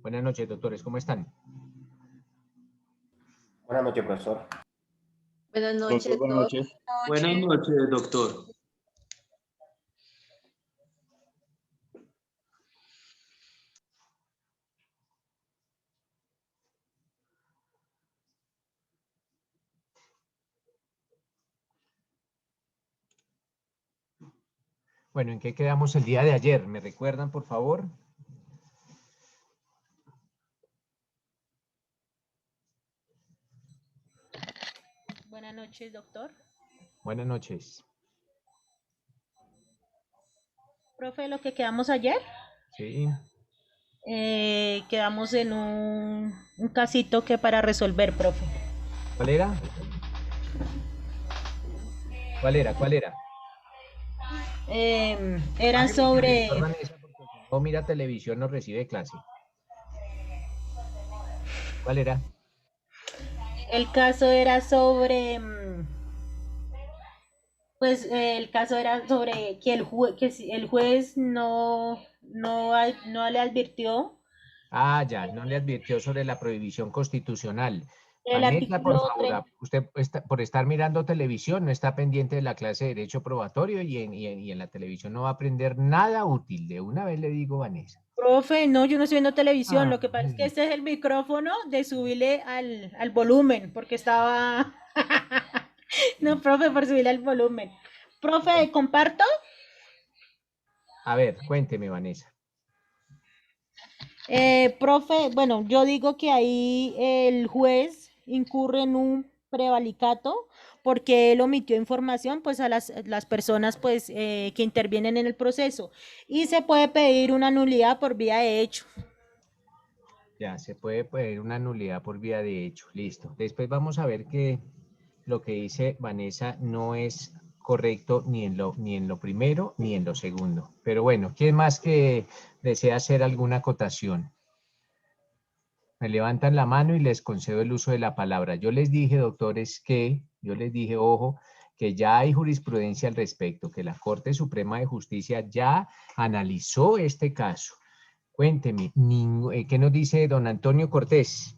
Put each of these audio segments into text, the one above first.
Buenas noches, doctores, ¿cómo están? Buenas noches, profesor. Buenas noches, Buenas Doc. noches. Buenas noches, doctor. Bueno, ¿en qué quedamos el día de ayer? ¿Me recuerdan, por favor? Buenas noches, doctor. Buenas noches. Profe, lo que quedamos ayer, Sí. quedamos en un casito que para resolver, profe. ¿Cuál era? ¿Cuál era? ¿Cuál era? Eran Bájeme el televisor, sobre, Vanessa, porque si no mira televisión no recibe clase. ¿Cuál era? el caso era sobre, pues el caso era sobre que el juez no le advirtió Ah, ya, no le advirtió sobre la prohibición constitucional. el Vanessa, por artículo favor, 30. usted por estar mirando televisión no está pendiente de la clase de Derecho Probatorio y en la televisión no va a aprender nada útil. De una vez le digo, Vanessa. Profe, no, yo no estoy viendo televisión. Ah, Lo que pasa es que este es el micrófono de subirle al volumen, porque estaba. No, profe, por subirle al volumen. Profe, ¿comparto? a ver, cuénteme, Vanessa. Profe, bueno, yo digo que ahí el juez incurre en un prevalicato porque él omitió información pues a las personas pues que intervienen en el proceso y se puede pedir una nulidad por vía de hecho. Ya, se puede pedir una nulidad por vía de hecho. Listo. Después vamos a ver que lo que dice Vanessa no es correcto ni en lo primero ni en lo segundo. Pero bueno, ¿quién más que desea hacer alguna acotación? Me levantan la mano y les concedo el uso de la palabra. Yo les dije, doctores, yo les dije, ojo, que ya hay jurisprudencia al respecto, que la Corte Suprema de Justicia ya analizó este caso. Cuénteme, ¿qué nos dice don Antonio Cortés?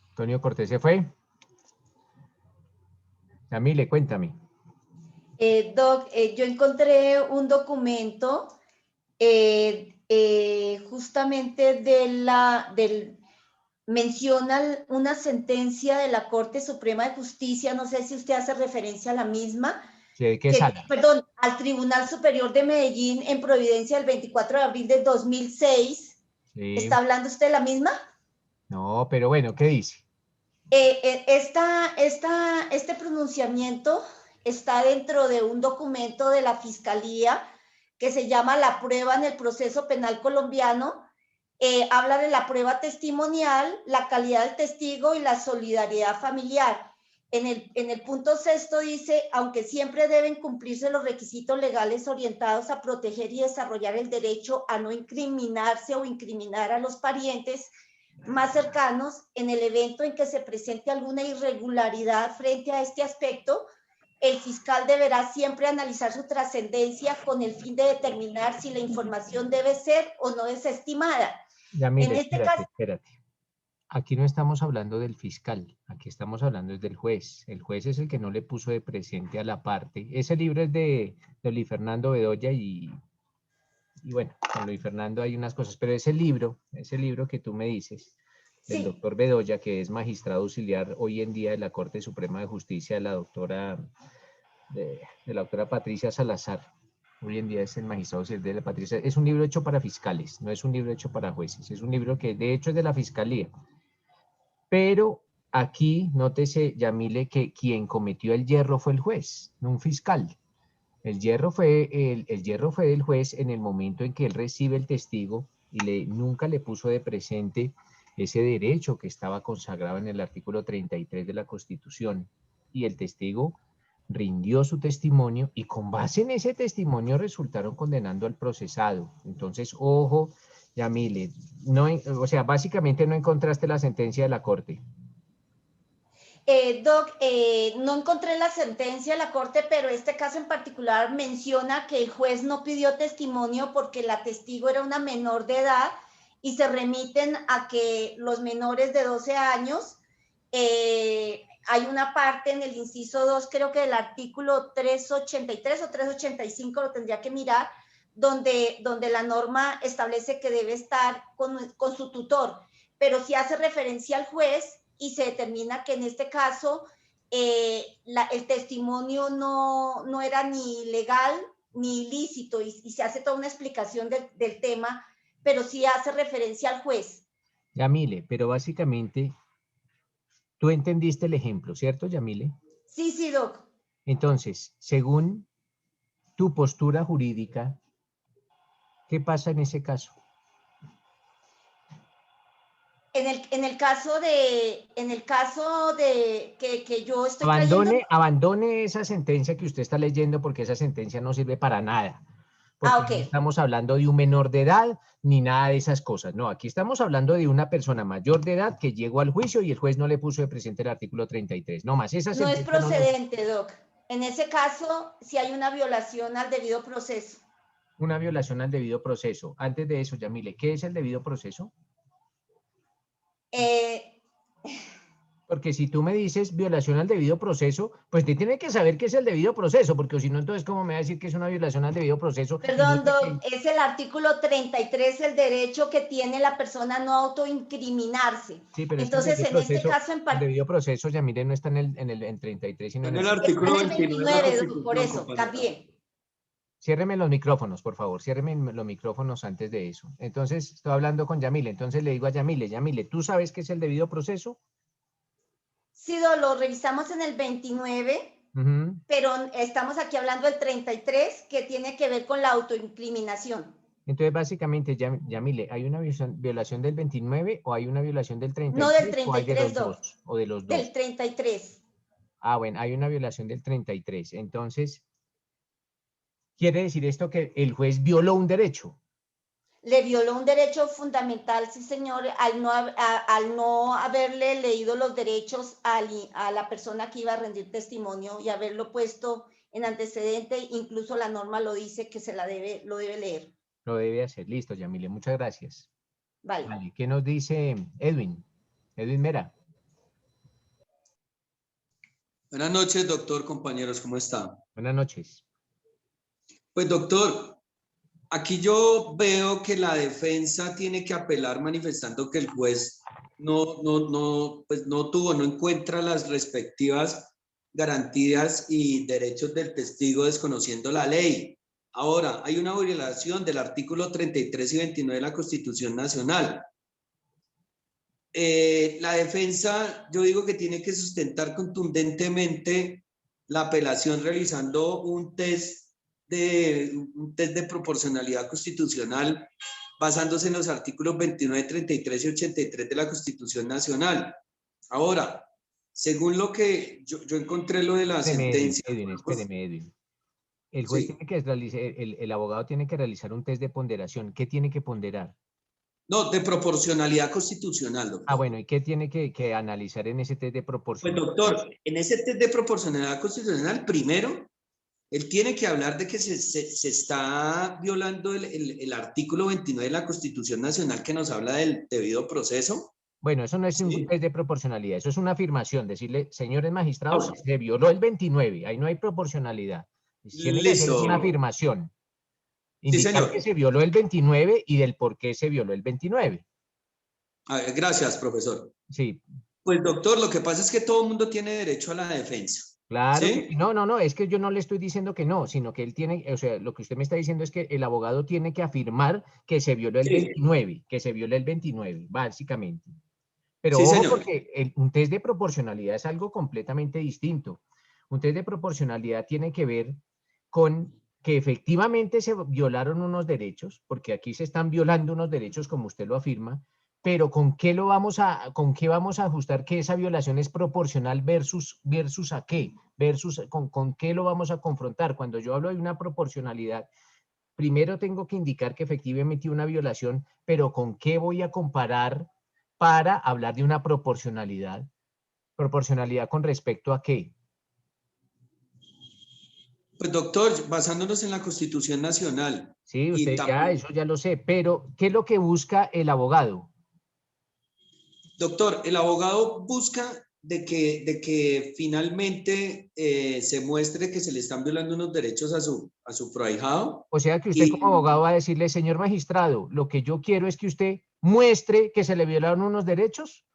Antonio Cortés se fue. Camile, cuéntame. Doc, yo encontré un documento justamente menciona una sentencia de la Corte Suprema de Justicia, no sé si usted hace referencia a la misma, ¿De qué sala? perdón, al Tribunal Superior de Medellín en Providencia del 24 de abril de 2006. Sí. ¿Está hablando usted de la misma? No, pero bueno, ¿qué dice? Este pronunciamiento está dentro de un documento de la Fiscalía que se llama La prueba en el proceso penal colombiano. Habla de la prueba testimonial, la calidad del testigo y la solidaridad familiar. En el punto sexto dice, aunque siempre deben cumplirse los requisitos legales orientados a proteger y desarrollar el derecho a no incriminarse o incriminar a los parientes más cercanos, en el evento en que se presente alguna irregularidad frente a este aspecto, el fiscal deberá siempre analizar su trascendencia con el fin de determinar si la información debe ser o no desestimada. Ya, mire, En este caso, espérate. Aquí no estamos hablando del fiscal, aquí estamos hablando del juez. El juez es el que no le puso de presente a la parte. Ese libro es de Luis Fernando Bedoya y bueno, con Luis Fernando hay unas cosas, pero ese libro que tú me dices, del sí, doctor Bedoya, que es magistrado auxiliar hoy en día de la Corte Suprema de Justicia, de la doctora Patricia Salazar, hoy en día es el magistrado auxiliar de la Patricia, es un libro hecho para fiscales, no es un libro hecho para jueces, es un libro que de hecho es de la Fiscalía. Pero aquí, nótese, Yamile, que quien cometió el yerro fue el juez, no un fiscal. El yerro fue del juez en el momento en que él recibe el testigo y nunca le puso de presente ese derecho que estaba consagrado en el artículo 33 de la Constitución. Y el testigo rindió su testimonio y con base en ese testimonio resultaron condenando al procesado. Entonces, ojo, Yamile, no, o sea, básicamente no encontraste la sentencia de la Corte. Doc, no encontré la sentencia de la Corte, pero este caso en particular menciona que el juez no pidió testimonio porque la testigo era una menor de edad y se remiten a que los menores de 12 años, hay una parte en el inciso 2, creo que del artículo 383 o 385, lo tendría que mirar, donde la norma establece que debe estar con su tutor, pero sí hace referencia al juez y se determina que en este caso el testimonio no era ni legal ni ilícito y se hace toda una explicación del tema, pero sí hace referencia al juez. Yamile, pero básicamente tú entendiste el ejemplo, ¿cierto, Yamile? Sí, sí, Doc. Entonces, según tu postura jurídica, ¿qué pasa en ese caso? En el caso de que yo estoy trayendo... Abandone esa sentencia que usted está leyendo porque esa sentencia no sirve para nada. Porque ok. no estamos hablando de un menor de edad ni nada de esas cosas. No, aquí estamos hablando de una persona mayor de edad que llegó al juicio y el juez no le puso de presente el artículo 33. No más, esa No es sentencia no nos... procedente, Doc. En ese caso, sí hay una violación al debido proceso. Una violación al debido proceso. Antes de eso, Yamile, ¿qué es el debido proceso? Porque si tú me dices violación al debido proceso, pues te tiene que saber qué es el debido proceso, porque si no, entonces, ¿cómo me va a decir que es una violación al debido proceso? Perdón, Doc, es el artículo 33, el derecho que tiene la persona a no autoincriminarse. Sí, pero entonces, es que en este caso en el particular... debido proceso, Yamile, no está en 33, sino En en el el... artículo Está en el 29 de la 29, Doc, por Constitución, eso, compañera. también. Ciérreme los micrófonos, por favor, ciérreme los micrófonos antes de eso. Entonces, estoy hablando con Yamile, entonces le digo a Yamile, Yamile, ¿tú sabes qué es el debido proceso? Sí, Doc, lo revisamos en el 29, pero estamos aquí hablando del 33, que tiene que ver con la autoincriminación. Entonces, básicamente, Yamile, ¿hay una violación del 29 o hay una violación del 33 No del o hay de 33, los Doc, dos? O de los dos. del 33. Ah, bueno, hay una violación del 33. Entonces, ¿quiere decir esto que el juez violó un derecho? Le violó un derecho fundamental, sí, señor, al no haberle leído los derechos a la persona que iba a rendir testimonio y haberlo puesto en antecedente. Incluso la norma lo dice que lo debe leer. Lo debe hacer. Listo, Yamile, muchas gracias. Vale. Vale, ¿qué nos dice Edwin? Edwin Mera. Buenas noches, doctor, compañeros, ¿cómo está? Buenas noches. Pues, doctor, aquí yo veo que la defensa tiene que apelar manifestando que el juez no encuentra las respectivas garantías y derechos del testigo desconociendo la ley. Ahora, hay una violación del artículo 33 y 29 de la Constitución Nacional. La defensa, yo digo que tiene que sustentar contundentemente la apelación realizando un test de proporcionalidad constitucional basándose en los artículos 29, 33 y 83 de la Constitución Nacional. Ahora, según lo que yo encontré lo de la sentencia. Espéreme, Edwin. El juez Sí. tiene que realizar, el abogado tiene que realizar un test de ponderación. ¿Qué tiene que ponderar? No, de proporcionalidad constitucional, doctor. Ah, bueno, ¿y qué tiene que analizar en ese test de Pues, proporcionalidad? doctor, en ese test de proporcionalidad constitucional, primero, él tiene que hablar de que se está violando el artículo 29 de la Constitución Nacional que nos habla del debido proceso. Bueno, eso no es un Sí. test de proporcionalidad, eso es una afirmación, decirle, señores magistrados, Ah, se violó el 29, ahí no hay proporcionalidad. Tiene que hacer es una listo. afirmación, Sí, indicar que señor. se violó el 29 y del por qué se violó el 29. A ver, gracias, profesor. Sí, Pues, doctor, lo que pasa es que todo el mundo tiene derecho a la defensa. claro que ¿Sí? sí. No, es que yo no le estoy diciendo que no, sino que él tiene, o sea, lo que usted me está diciendo es que el abogado tiene que afirmar que se violó el Sí. 29, que se violó el 29, básicamente. Pero Sí, ojo, señor. porque un test de proporcionalidad es algo completamente distinto. Un test de proporcionalidad tiene que ver con que efectivamente se violaron unos derechos, porque aquí se están violando unos derechos, como usted lo afirma, pero ¿con qué vamos a ajustar que esa violación es proporcional versus a qué? ¿Con qué lo vamos a confrontar? Cuando yo hablo de una proporcionalidad, primero tengo que indicar que efectivamente una violación, pero ¿con qué voy a comparar para hablar de una proporcionalidad? ¿Proporcionalidad con respecto a qué? Pues doctor, basándonos en la Constitución Nacional. Sí, Y usted ya, también, eso ya lo sé, pero ¿qué es lo que busca el abogado? doctor, el abogado busca de que finalmente se muestre que se le están violando unos derechos a su proahijado. O sea que usted como Y abogado va a decirle, señor magistrado, lo que yo quiero es que usted muestre que se le violaron unos derechos.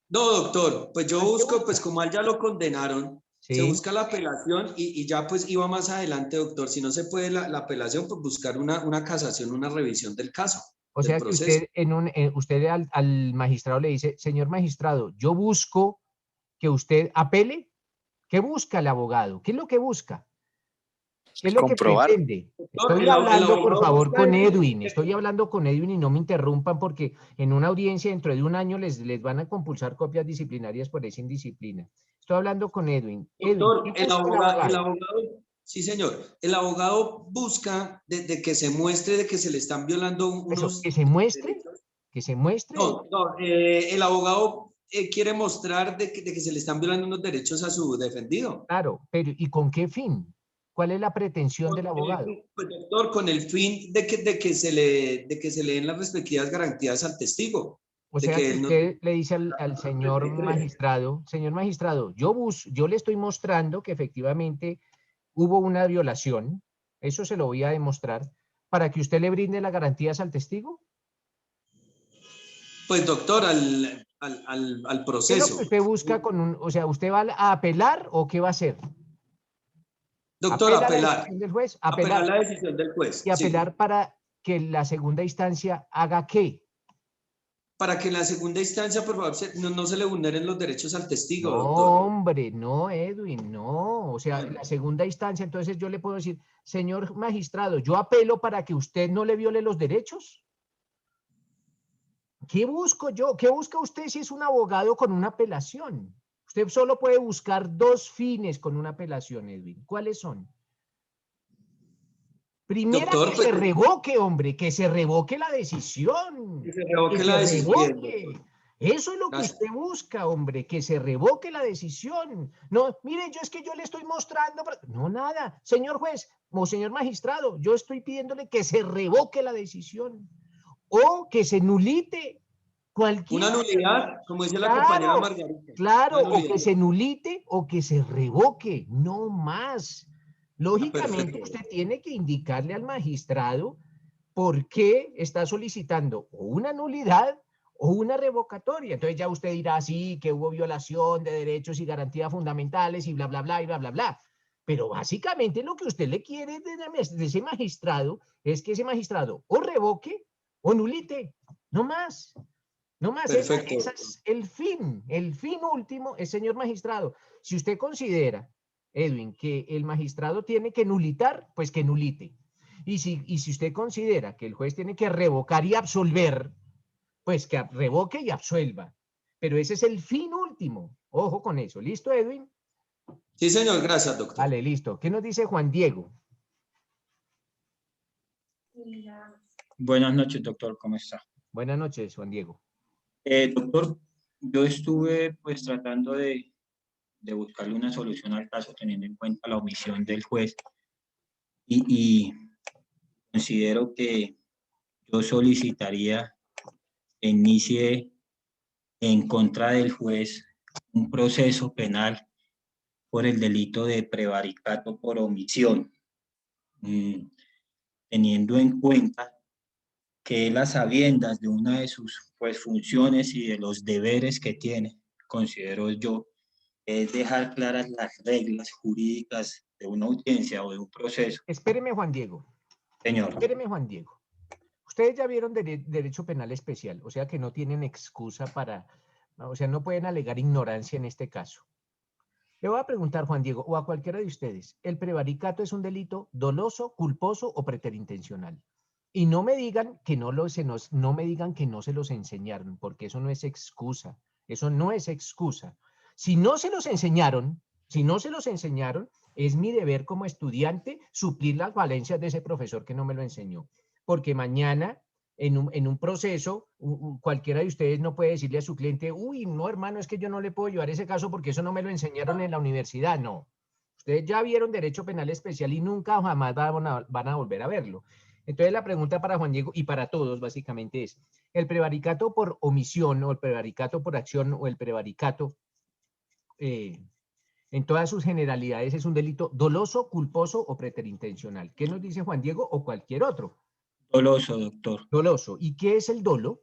no, doctor, pues yo Entonces, ¿qué busco, pues busca? como a él ya lo condenaron, se Sí, busca la apelación y ya pues iba más adelante, doctor. Si no se puede la apelación, pues buscar una casación, una revisión del caso, o del sea que proceso. usted, usted al magistrado le dice, señor magistrado, yo busco que usted apele. ¿Qué busca el abogado? ¿Qué es lo que busca? ¿Qué es lo que Comprobar. pretende? Doctor, Estoy el hablando, por abogado favor, busca con Edwin. Estoy hablando con Edwin y no me interrumpan porque en una audiencia dentro de un año les van a compulsar copias disciplinarias por esa indisciplina. Estoy hablando con Edwin. Edwin, ¿qué doctor, busca el el abogado? abogado, sí señor, el abogado busca de que se muestre de que se le están violando Eso, unos derechos. que se muestre. No, no, el abogado quiere mostrar de que se le están violando unos derechos a su defendido. Claro, pero ¿y con qué fin? ¿Cuál es la pretensión del abogado? Pues, doctor, con el fin de que se le den las respectivas garantías al testigo, O de sea que que él no usted le dice al se señor magistrado, yo le estoy mostrando que efectivamente hubo una violación, eso se lo voy a demostrar, para que usted le brinde las garantías al testigo. pues doctor, al ¿Qué es lo que proceso. usted busca con un, o sea, usted va a apelar o qué va a hacer? Doctor, ¿Apela a la apelar, decisión del juez? apelar Apelar. la decisión del juez, ¿Y sí. apelar para que la segunda instancia haga qué? Para que en la segunda instancia, por favor, no se le vulneren los derechos al No, testigo, doctor. hombre, no, Edwin, no. O sea, la segunda instancia, entonces yo le puedo decir, señor magistrado, yo apelo para que usted no le viole los derechos. ¿Qué busco yo? ¿Qué busca usted si es un abogado con una apelación? Usted solo puede buscar dos fines con una apelación, Edwin. ¿Cuáles son? Primera, Doctor, que pues se revoque, hombre, que se revoque la decisión. que se Que revoque se la decisión. Bien, revoque. doctor. Eso es lo que Gracias. usted busca, hombre, que se revoque la decisión. No, mire, yo es que yo le estoy mostrando. No, nada. Señor juez o señor magistrado, yo estoy pidiéndole que se revoque la decisión o que se nulite Una cualquiera. nulidad, como dice la compañera Claro, Margarita. claro, Una o que nulidad. se nulite o que se revoque, no más. Ah, Lógicamente, perfecto. usted tiene que indicarle al magistrado por qué está solicitando o una nulidad o una revocatoria. Entonces ya usted dirá, sí, que hubo violación de derechos y garantías fundamentales y bla, bla, bla, y bla, bla, bla. Pero básicamente lo que usted le quiere de ese magistrado es que ese magistrado o revoque o nulite, no más. No más, Perfecto, ese doctor. es el fin último, es señor magistrado. Si usted considera, Edwin, que el magistrado tiene que nulitar, pues que nulite. Y si usted considera que el juez tiene que revocar y absolver, pues que revoque y absuelva. Pero ese es el fin último. Ojo con eso. ¿Listo, Edwin? Sí, señor, gracias, doctor. Vale, listo. ¿Qué nos dice Juan Diego? Buenas noches, doctor, ¿cómo está? Buenas noches, Juan Diego. Doctor, yo estuve pues tratando de buscarle una solución al caso teniendo en cuenta la omisión del juez y considero que yo solicitaría que inicie en contra del juez un proceso penal por el delito de prevaricato por omisión, teniendo en cuenta que él a sabiendas de una de sus pues, funciones y de los deberes que tiene, considero yo, es dejar claras las reglas jurídicas de una audiencia o de un proceso. Espéreme, Juan Diego. Señor. Espéreme, Juan Diego. Ustedes ya vieron derecho penal especial, o sea que no tienen excusa para, o sea, no pueden alegar ignorancia en este caso. Le voy a preguntar, Juan Diego, o a cualquiera de ustedes, ¿el prevaricato es un delito doloso, culposo o preterintencional? Y no me digan que no me digan que no se los enseñaron, porque eso no es excusa. Eso no es excusa. Si no se los enseñaron, es mi deber como estudiante suplir las falencias de ese profesor que no me lo enseñó. Porque mañana en un proceso, cualquiera de ustedes no puede decirle a su cliente, uy, no, hermano, es que yo no le puedo llevar ese caso porque eso no me lo enseñaron en la universidad. No. Ustedes ya vieron derecho penal especial y nunca jamás van a volver a verlo. Entonces la pregunta para Juan Diego y para todos básicamente es, ¿el prevaricato por omisión o el prevaricato por acción o el prevaricato en todas sus generalidades es un delito doloso, culposo o preterintencional? ¿Qué nos dice Juan Diego o cualquier otro? Doloso, doctor. Doloso. ¿Y qué es el dolo?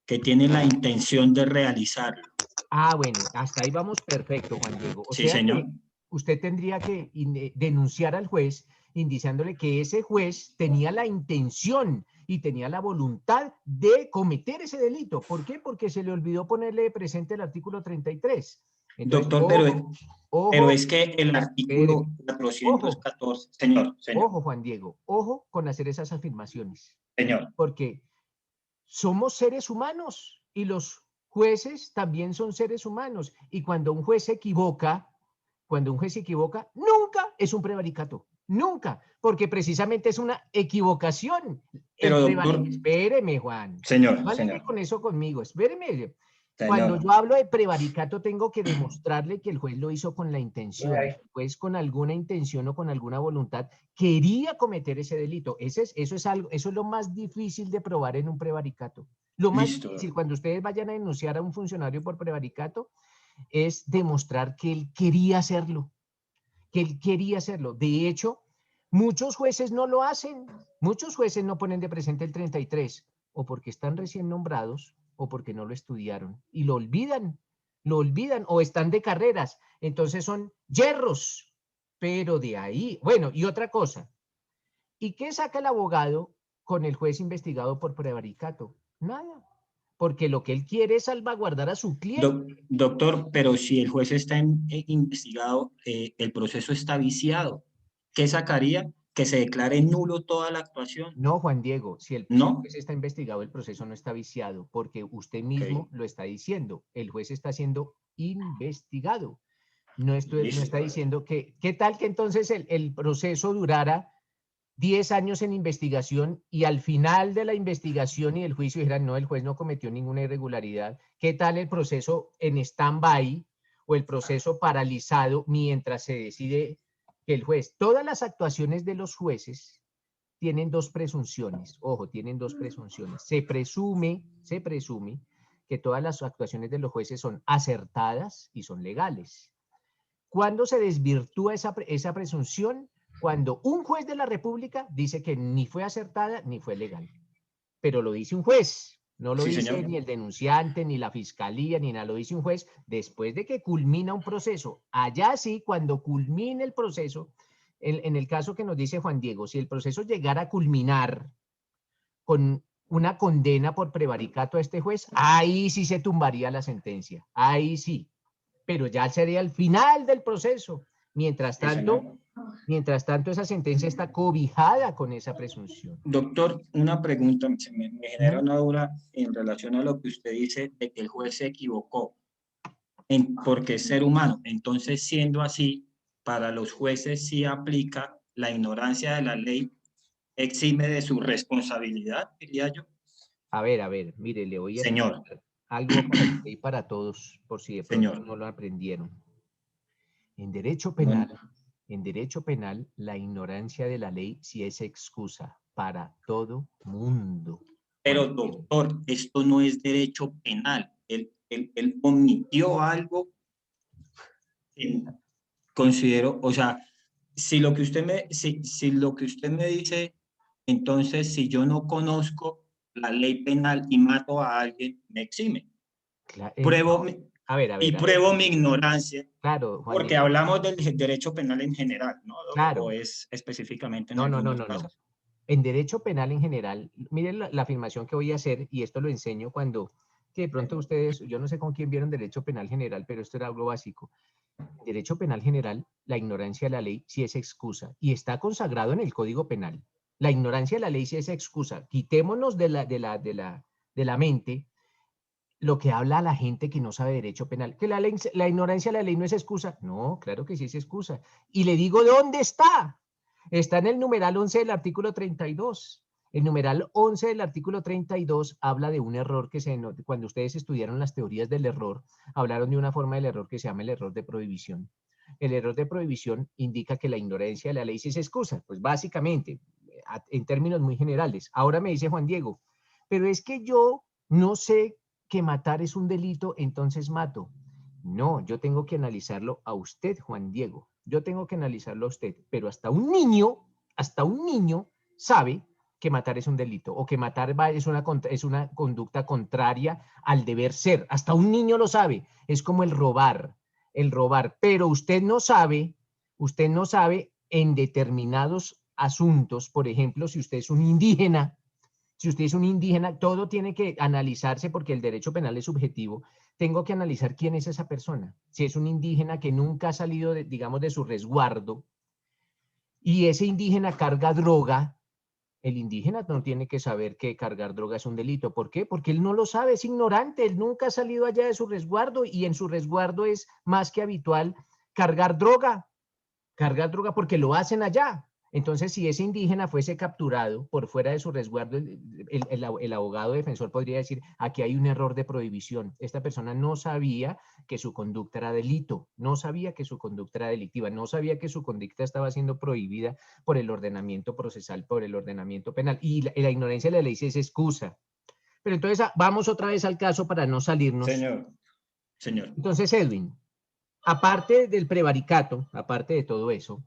Que tiene la intención de realizarlo. Ah, bueno, hasta ahí vamos perfecto, Juan Diego. O Sí, sea señor. que usted tendría que denunciar al juez indiciándole que ese juez tenía la intención y tenía la voluntad de cometer ese delito. ¿Por qué? Porque se le olvidó ponerle presente el artículo 33. Entonces, Doctor, ojo, pero es que el artículo espéreme. 414, señor, Ojo, Juan Diego, ojo con hacer esas afirmaciones, señor. porque somos seres humanos y los jueces también son seres humanos. Y cuando un juez se equivoca, nunca es un prevaricato. Nunca, porque precisamente es una equivocación. Pero, doctor, Espéreme, Juan. señor. Con eso conmigo, espéreme. Señor. Cuando yo hablo de prevaricato, tengo que demostrarle que el juez lo hizo con la intención. El juez con alguna intención o con alguna voluntad quería cometer ese delito. Eso es lo más difícil de probar en un prevaricato. Lo más difícil cuando ustedes vayan a denunciar a un funcionario por prevaricato es demostrar que él quería hacerlo. De hecho, muchos jueces no lo hacen. Muchos jueces no ponen de presente el 33, o porque están recién nombrados, o porque no lo estudiaron, y lo olvidan, o están de carreras. Entonces son yerros, pero de ahí, bueno, y otra cosa. ¿Y qué saca el abogado con el juez investigado por prevaricato? Nada, porque lo que él quiere es salvaguardar a su cliente. Doctor, pero si el juez está investigado, el proceso está viciado. ¿Qué sacaría? Que se declare nulo toda la actuación. No, Juan Diego, si el juez está investigado, el proceso no está viciado, porque usted mismo lo está diciendo. El juez está siendo investigado. No está diciendo que, ¿qué tal que entonces el proceso durara 10 años en investigación y al final de la investigación y el juicio dijeran, no, el juez no cometió ninguna irregularidad? ¿Qué tal el proceso en stand-by o el proceso paralizado mientras se decide que el juez? Todas las actuaciones de los jueces tienen dos presunciones. Ojo, tienen dos presunciones. Se presume que todas las actuaciones de los jueces son acertadas y son legales. ¿Cuándo se desvirtúa esa presunción? Cuando un juez de la República dice que ni fue acertada ni fue legal. Pero lo dice un juez, no lo dice ni el denunciante, ni la fiscalía, ni nada, lo dice un juez después de que culmina un proceso. Allá sí, cuando culmine el proceso, en el caso que nos dice Juan Diego, si el proceso llegara a culminar con una condena por prevaricato a este juez, ahí sí se tumbaría la sentencia, ahí sí. Pero ya sería el final del proceso. Mientras tanto, esa sentencia está cobijada con esa presunción. Doctor, una pregunta, me genera una duda en relación a lo que usted dice de que el juez se equivocó porque es ser humano. Entonces, siendo así, para los jueces sí aplica la ignorancia de la ley, exime de su responsabilidad, diría yo. A ver, mire, le voy a explicar algo para todos, por si de pronto no lo aprendieron. En derecho penal, la ignorancia de la ley sí es excusa para todo mundo. Pero, doctor, esto no es derecho penal. Él omitió algo que considero, o sea, si lo que usted me dice, entonces si yo no conozco la ley penal y mato a alguien, me exime. Pruebo mi ignorancia. Claro, Juan porque Diego, hablamos del derecho penal en general, ¿no? Claro. ¿O es específicamente en No. casos? En derecho penal en general, miren la afirmación que voy a hacer, y esto lo enseño que de pronto ustedes, yo no sé con quién vieron derecho penal general, pero esto era algo básico. En derecho penal general, la ignorancia de la ley sí es excusa, y está consagrado en el Código Penal. La ignorancia de la ley sí es excusa. Quitémonos de la mente lo que habla la gente que no sabe derecho penal, que la ignorancia de la ley no es excusa. No, claro que sí es excusa. Y le digo, ¿dónde está? Está en el numeral 11 del artículo 32. El numeral 11 del artículo 32 habla de un error que cuando ustedes estudiaron las teorías del error, hablaron de una forma del error que se llama el error de prohibición. El error de prohibición indica que la ignorancia de la ley sí se excusa, pues básicamente, en términos muy generales. Ahora me dice Juan Diego, pero es que yo no sé que matar es un delito, entonces mato. No, yo tengo que analizarlo a usted, Juan Diego. Yo tengo que analizarlo a usted, pero hasta un niño sabe que matar es un delito o que matar es una conducta contraria al deber ser. Hasta un niño lo sabe. Es como el robar, pero usted no sabe en determinados asuntos, por ejemplo, si usted es un indígena, todo tiene que analizarse porque el derecho penal es subjetivo. Tengo que analizar quién es esa persona. Si es un indígena que nunca ha salido, digamos, de su resguardo y ese indígena carga droga, el indígena no tiene que saber que cargar droga es un delito. ¿Por qué? Porque él no lo sabe, es ignorante, él nunca ha salido allá de su resguardo y en su resguardo es más que habitual cargar droga porque lo hacen allá. Entonces, si ese indígena fuese capturado por fuera de su resguardo, el abogado defensor podría decir, aquí hay un error de prohibición. Esta persona no sabía que su conducta era delito, no sabía que su conducta era delictiva, no sabía que su conducta estaba siendo prohibida por el ordenamiento procesal, por el ordenamiento penal. Y la ignorancia de la ley es excusa. Pero entonces, vamos otra vez al caso para no salirnos. Señor. Entonces, Edwin, aparte del prevaricato, aparte de todo eso,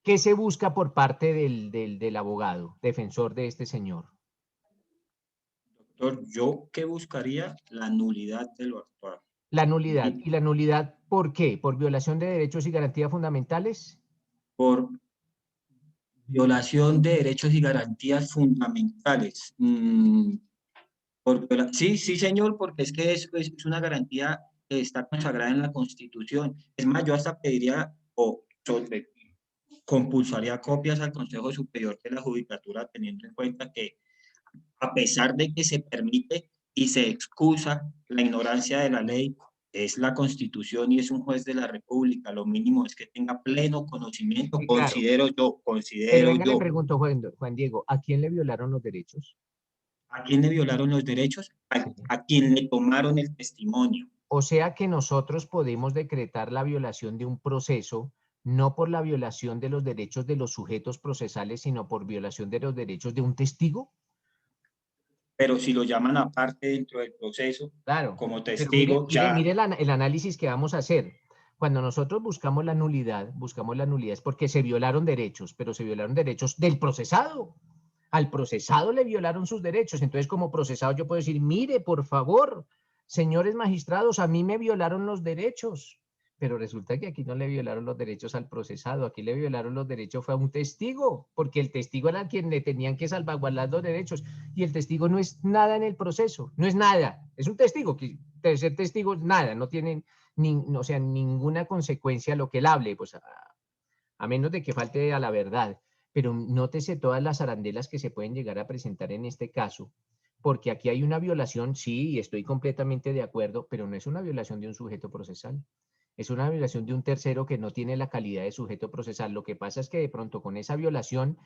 ¿qué se busca por parte del abogado, defensor de este señor? Doctor, ¿yo qué buscaría? La nulidad de lo actual. La nulidad. ¿Y la nulidad por qué? ¿Por violación de derechos y garantías fundamentales? Por violación de derechos y garantías fundamentales. Sí, señor, porque es que es una garantía que está consagrada en la Constitución. Es más, yo hasta pediría o compulsaría copias al Consejo Superior de la Judicatura, teniendo en cuenta que a pesar de que se permite y se excusa la ignorancia de la ley, es la Constitución y es un juez de la República. Lo mínimo es que tenga pleno conocimiento, Sí, claro. Pero venga, le pregunto, Juan Diego, ¿a quién le violaron los derechos? ¿A quién le violaron los derechos? A quien le tomaron el testimonio. O sea que nosotros podemos decretar la violación de un proceso, no por la violación de los derechos de los sujetos procesales, sino por violación de los derechos de un testigo. Pero si lo llaman aparte dentro del proceso, claro, como testigo, mire el análisis que vamos a hacer. Cuando nosotros buscamos la nulidad es porque se violaron derechos, pero se violaron derechos del procesado. Al procesado le violaron sus derechos. Entonces, como procesado, yo puedo decir, mire, por favor, señores magistrados, a mí me violaron los derechos. Pero resulta que aquí no le violaron los derechos al procesado, aquí le violaron los derechos fue a un testigo, porque el testigo era quien le tenían que salvaguardar los derechos, y el testigo no es nada en el proceso, no es nada, es un testigo, que ser testigo es nada, no tiene ninguna consecuencia lo que él hable, pues a menos de que falte a la verdad. Pero nótese todas las arandelas que se pueden llegar a presentar en este caso, porque aquí hay una violación, sí, y estoy completamente de acuerdo, pero no es una violación de un sujeto procesal. Es una violación de un tercero que no tiene la calidad de sujeto procesal. Lo que pasa es que de pronto con esa violación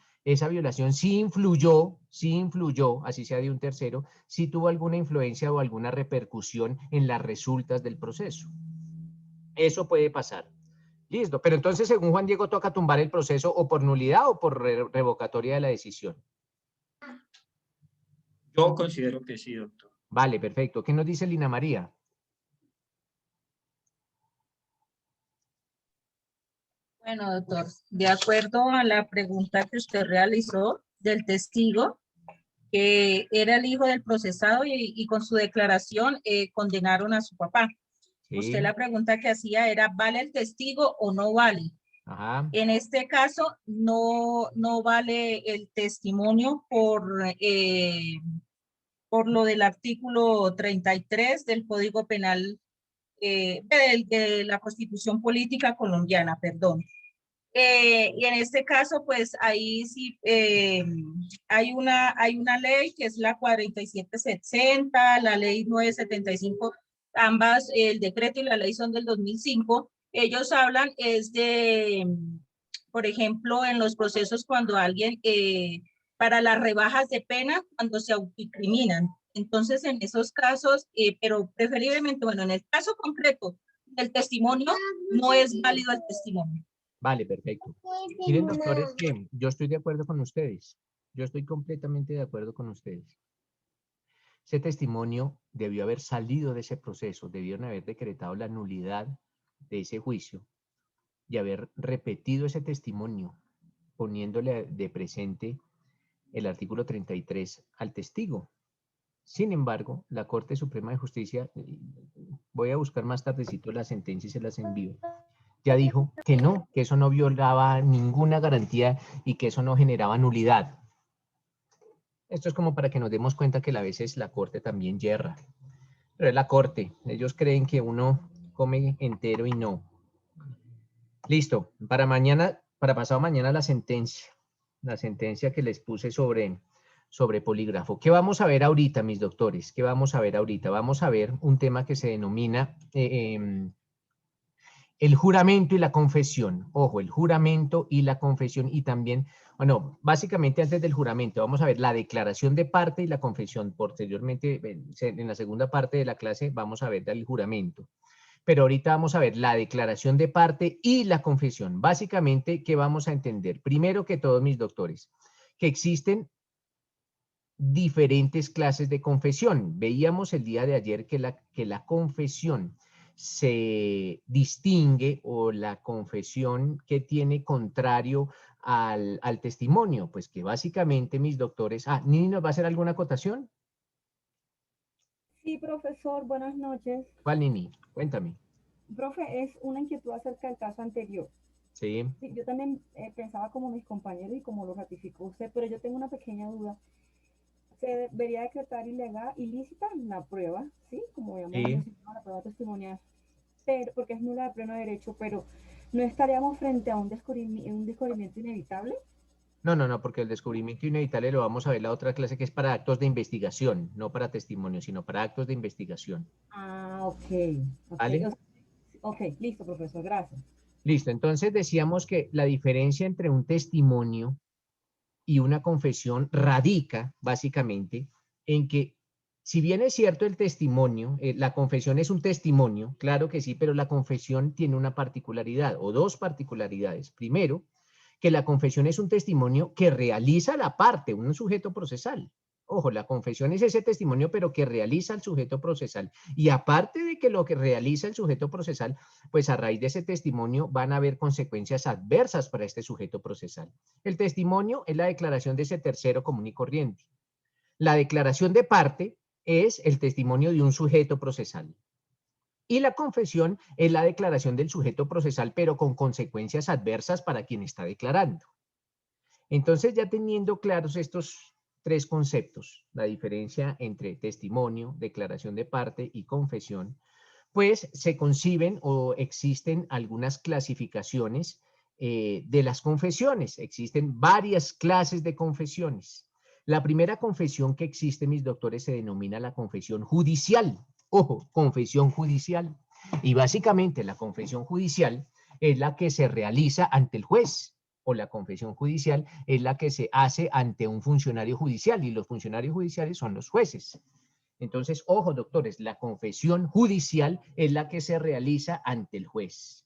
sí influyó, así sea de un tercero, sí tuvo alguna influencia o alguna repercusión en las resultas del proceso. Eso puede pasar. Listo, pero entonces según Juan Diego toca tumbar el proceso o por nulidad o por revocatoria de la decisión. Yo considero que sí, doctor. Vale, perfecto. ¿Qué nos dice Lina María? Bueno, doctor, de acuerdo a la pregunta que usted realizó del testigo, que era el hijo del procesado y con su declaración condenaron a su papá. Sí. Usted la pregunta que hacía era, ¿vale el testigo o no vale? Ajá. En este caso, no vale el testimonio por lo del artículo 33 del Código Penal, de la Constitución Política Colombiana, perdón. Y en este caso, pues ahí sí hay una ley que es la 4760, la ley 975, ambas, el decreto y la ley son del 2005. Ellos hablan es de, por ejemplo, en los procesos cuando alguien para las rebajas de pena cuando se autoincriminan. Entonces, en esos casos, pero preferiblemente, bueno, en el caso concreto del testimonio, no es válido el testimonio. Vale, perfecto. Miren, doctores, que yo estoy de acuerdo con ustedes. Yo estoy completamente de acuerdo con ustedes. Ese testimonio debió haber salido de ese proceso, debieron haber decretado la nulidad de ese juicio y haber repetido ese testimonio, poniéndole de presente el artículo 33 al testigo. Sin embargo, la Corte Suprema de Justicia, voy a buscar más tardecito la sentencia y se las envío, ya dijo que no, que eso no violaba ninguna garantía y que eso no generaba nulidad. Esto es como para que nos demos cuenta que a veces la Corte también yerra. Pero es la Corte, ellos creen que uno come entero y no. Listo, para mañana, para pasado mañana la sentencia que les puse sobre polígrafo. ¿Qué vamos a ver ahorita, mis doctores? ¿Qué vamos a ver ahorita? Vamos a ver un tema que se denomina el juramento y la confesión. Ojo, el juramento y la confesión y también, bueno, básicamente antes del juramento vamos a ver la declaración de parte y la confesión. Posteriormente, en la segunda parte de la clase vamos a ver el juramento. Pero ahorita vamos a ver la declaración de parte y la confesión. Básicamente, ¿qué vamos a entender? Primero que todo, mis doctores, que existen diferentes clases de confesión. Veíamos el día de ayer que la confesión se distingue, o la confesión que tiene contrario al testimonio, pues que básicamente, mis doctores... ¿Nini nos va a hacer alguna acotación? Sí, profesor, buenas noches. ¿Cuál, Nini? Cuéntame. Profe, es una inquietud acerca del caso anterior. Sí. Sí, yo también pensaba como mis compañeros y como lo ratificó usted, pero yo tengo una pequeña duda. ¿Se debería decretar ilícita la prueba, sí? Como habíamos mencionado, la prueba testimonial, pero, porque es nula de pleno derecho, pero ¿no estaríamos frente a un descubrimiento inevitable? No, porque el descubrimiento inevitable lo vamos a ver en la otra clase, que es para actos de investigación, no para testimonio, sino para actos de investigación. Ok. ¿Vale? Ok, listo, profesor, gracias. Listo, entonces decíamos que la diferencia entre un testimonio y una confesión radica básicamente en que, si bien es cierto el testimonio, la confesión es un testimonio, claro que sí, pero la confesión tiene una particularidad o dos particularidades. Primero, que la confesión es un testimonio que realiza la parte, un sujeto procesal. Ojo, la confesión es ese testimonio, pero que realiza el sujeto procesal. Y aparte de que lo que realiza el sujeto procesal, pues a raíz de ese testimonio van a haber consecuencias adversas para este sujeto procesal. El testimonio es la declaración de ese tercero común y corriente. La declaración de parte es el testimonio de un sujeto procesal. Y la confesión es la declaración del sujeto procesal, pero con consecuencias adversas para quien está declarando. Entonces, ya teniendo claros estos tres conceptos, la diferencia entre testimonio, declaración de parte y confesión, pues se conciben o existen algunas clasificaciones de las confesiones. Existen varias clases de confesiones. La primera confesión que existe, mis doctores, se denomina la confesión judicial. Ojo, confesión judicial. Y básicamente la confesión judicial es la que se realiza ante el juez, o la confesión judicial es la que se hace ante un funcionario judicial, y los funcionarios judiciales son los jueces. Entonces, ojo, doctores, la confesión judicial es la que se realiza ante el juez.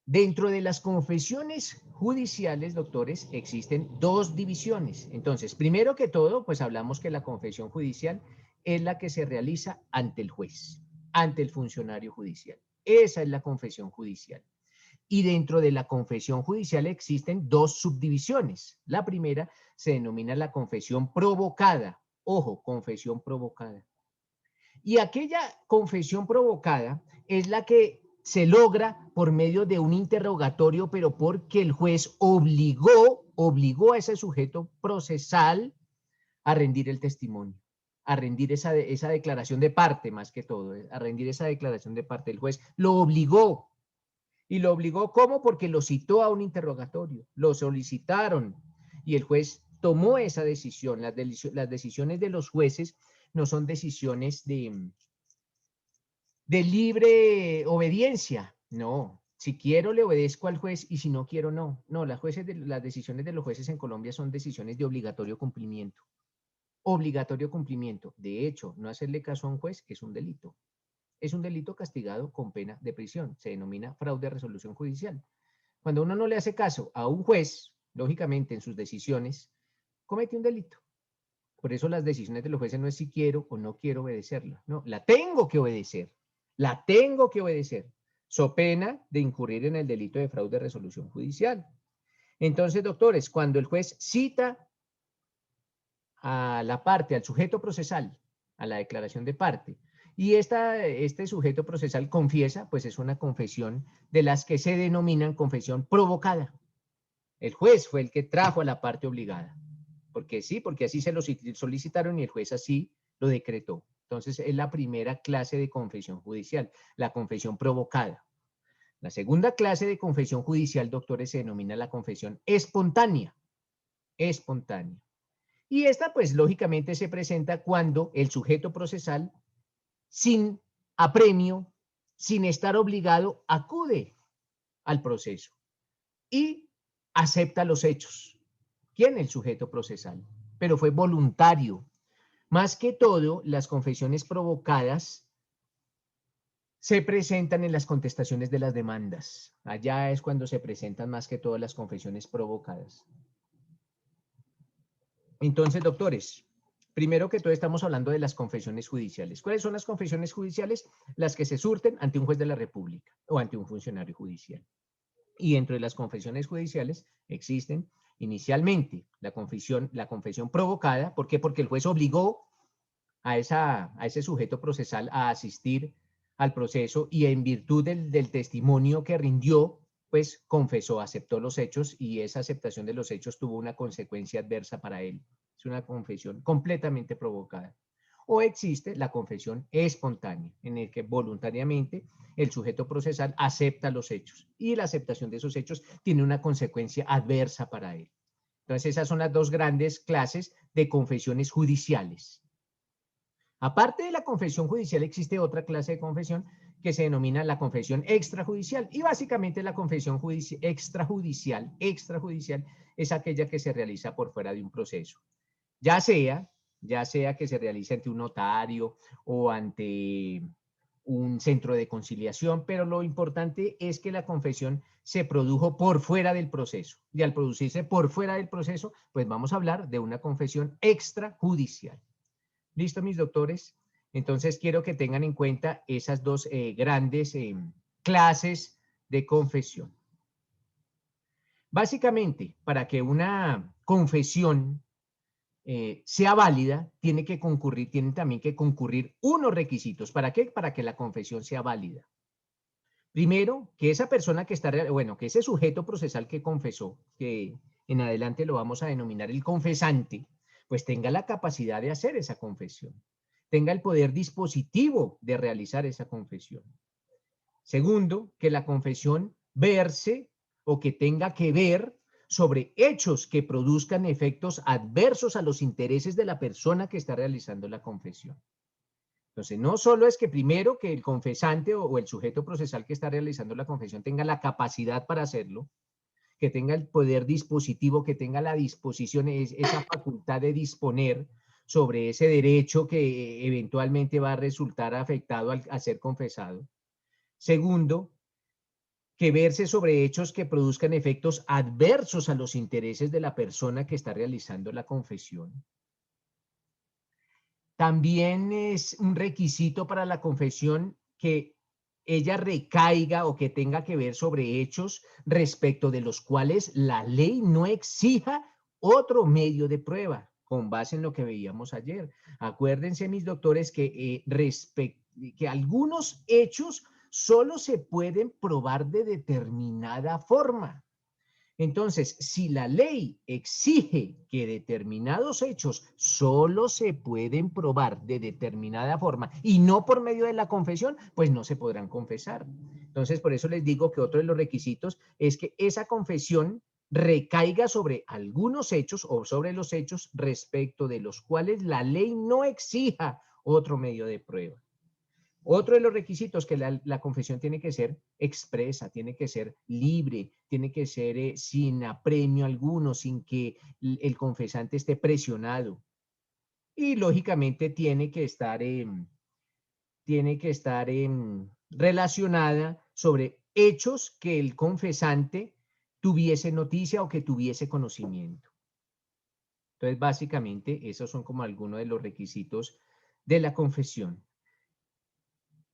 Dentro de las confesiones judiciales, doctores, existen dos divisiones. Entonces, primero que todo, pues hablamos que la confesión judicial es la que se realiza ante el juez, ante el funcionario judicial. Esa es la confesión judicial. Y dentro de la confesión judicial existen dos subdivisiones. La primera se denomina la confesión provocada. Ojo, confesión provocada. Y aquella confesión provocada es la que se logra por medio de un interrogatorio, pero porque el juez obligó a ese sujeto procesal a rendir el testimonio, a rendir esa declaración de parte, más que todo, a rendir esa declaración de parte. El juez lo obligó. ¿Y lo obligó cómo? Porque lo citó a un interrogatorio, lo solicitaron y el juez tomó esa decisión. Las decisiones de los jueces no son decisiones de libre obediencia, no. Si quiero le obedezco al juez y si no quiero no. No, las decisiones de los jueces en Colombia son decisiones de obligatorio cumplimiento. Obligatorio cumplimiento. De hecho, no hacerle caso a un juez es un delito. Es un delito castigado con pena de prisión. Se denomina fraude a resolución judicial. Cuando uno no le hace caso a un juez, lógicamente en sus decisiones, comete un delito. Por eso las decisiones de los jueces no es si quiero o no quiero obedecerla. No, la tengo que obedecer. La tengo que obedecer. So pena de incurrir en el delito de fraude a resolución judicial. Entonces, doctores, cuando el juez cita a la parte, al sujeto procesal, a la declaración de parte, y este sujeto procesal confiesa, pues es una confesión de las que se denominan confesión provocada. El juez fue el que trajo a la parte obligada. Porque sí, porque así se lo solicitaron y el juez así lo decretó. Entonces es la primera clase de confesión judicial, la confesión provocada. La segunda clase de confesión judicial, doctores, se denomina la confesión espontánea. Espontánea. Y esta, pues, lógicamente se presenta cuando el sujeto procesal, sin apremio, sin estar obligado, acude al proceso y acepta los hechos. ¿Quién? El sujeto procesal. Pero fue voluntario. Más que todo, las confesiones provocadas se presentan en las contestaciones de las demandas. Allá es cuando se presentan más que todo las confesiones provocadas. Entonces, doctores, primero que todo estamos hablando de las confesiones judiciales. ¿Cuáles son las confesiones judiciales? Las que se surten ante un juez de la República o ante un funcionario judicial. Y dentro de las confesiones judiciales existen inicialmente la confesión provocada. ¿Por qué? Porque el juez obligó a ese sujeto procesal a asistir al proceso y en virtud del testimonio que rindió, pues confesó, aceptó los hechos y esa aceptación de los hechos tuvo una consecuencia adversa para él. Es una confesión completamente provocada. O existe la confesión espontánea, en el que voluntariamente el sujeto procesal acepta los hechos y la aceptación de esos hechos tiene una consecuencia adversa para él. Entonces esas son las dos grandes clases de confesiones judiciales. Aparte de la confesión judicial existe otra clase de confesión que se denomina la confesión extrajudicial y básicamente la confesión extrajudicial es aquella que se realiza por fuera de un proceso. Ya sea que se realice ante un notario o ante un centro de conciliación, pero lo importante es que la confesión se produjo por fuera del proceso. Y al producirse por fuera del proceso, pues vamos a hablar de una confesión extrajudicial. ¿Listo, mis doctores? Entonces quiero que tengan en cuenta esas dos grandes clases de confesión. Básicamente, para que una confesión sea válida, tienen también que concurrir unos requisitos. ¿Para qué? Para que la confesión sea válida. Primero, que esa persona que que ese sujeto procesal que confesó, que en adelante lo vamos a denominar el confesante, pues tenga la capacidad de hacer esa confesión, tenga el poder dispositivo de realizar esa confesión. Segundo, que la confesión verse o que tenga que ver sobre hechos que produzcan efectos adversos a los intereses de la persona que está realizando la confesión. Entonces, no solo es que primero que el confesante o el sujeto procesal que está realizando la confesión tenga la capacidad para hacerlo, que tenga el poder dispositivo, que tenga la disposición, esa facultad de disponer sobre ese derecho que eventualmente va a resultar afectado al ser confesado. Segundo, que verse sobre hechos que produzcan efectos adversos a los intereses de la persona que está realizando la confesión. También es un requisito para la confesión que ella recaiga o que tenga que ver sobre hechos respecto de los cuales la ley no exija otro medio de prueba, con base en lo que veíamos ayer. Acuérdense, mis doctores, que algunos hechos solo se pueden probar de determinada forma. Entonces, si la ley exige que determinados hechos solo se pueden probar de determinada forma y no por medio de la confesión, pues no se podrán confesar. Entonces, por eso les digo que otro de los requisitos es que esa confesión recaiga sobre algunos hechos o sobre los hechos respecto de los cuales la ley no exija otro medio de prueba. Otro de los requisitos que la confesión tiene que ser expresa, tiene que ser libre, tiene que ser sin apremio alguno, sin que el confesante esté presionado. Y lógicamente tiene que estar relacionada sobre hechos que el confesante tuviese noticia o que tuviese conocimiento. Entonces, básicamente, esos son como algunos de los requisitos de la confesión.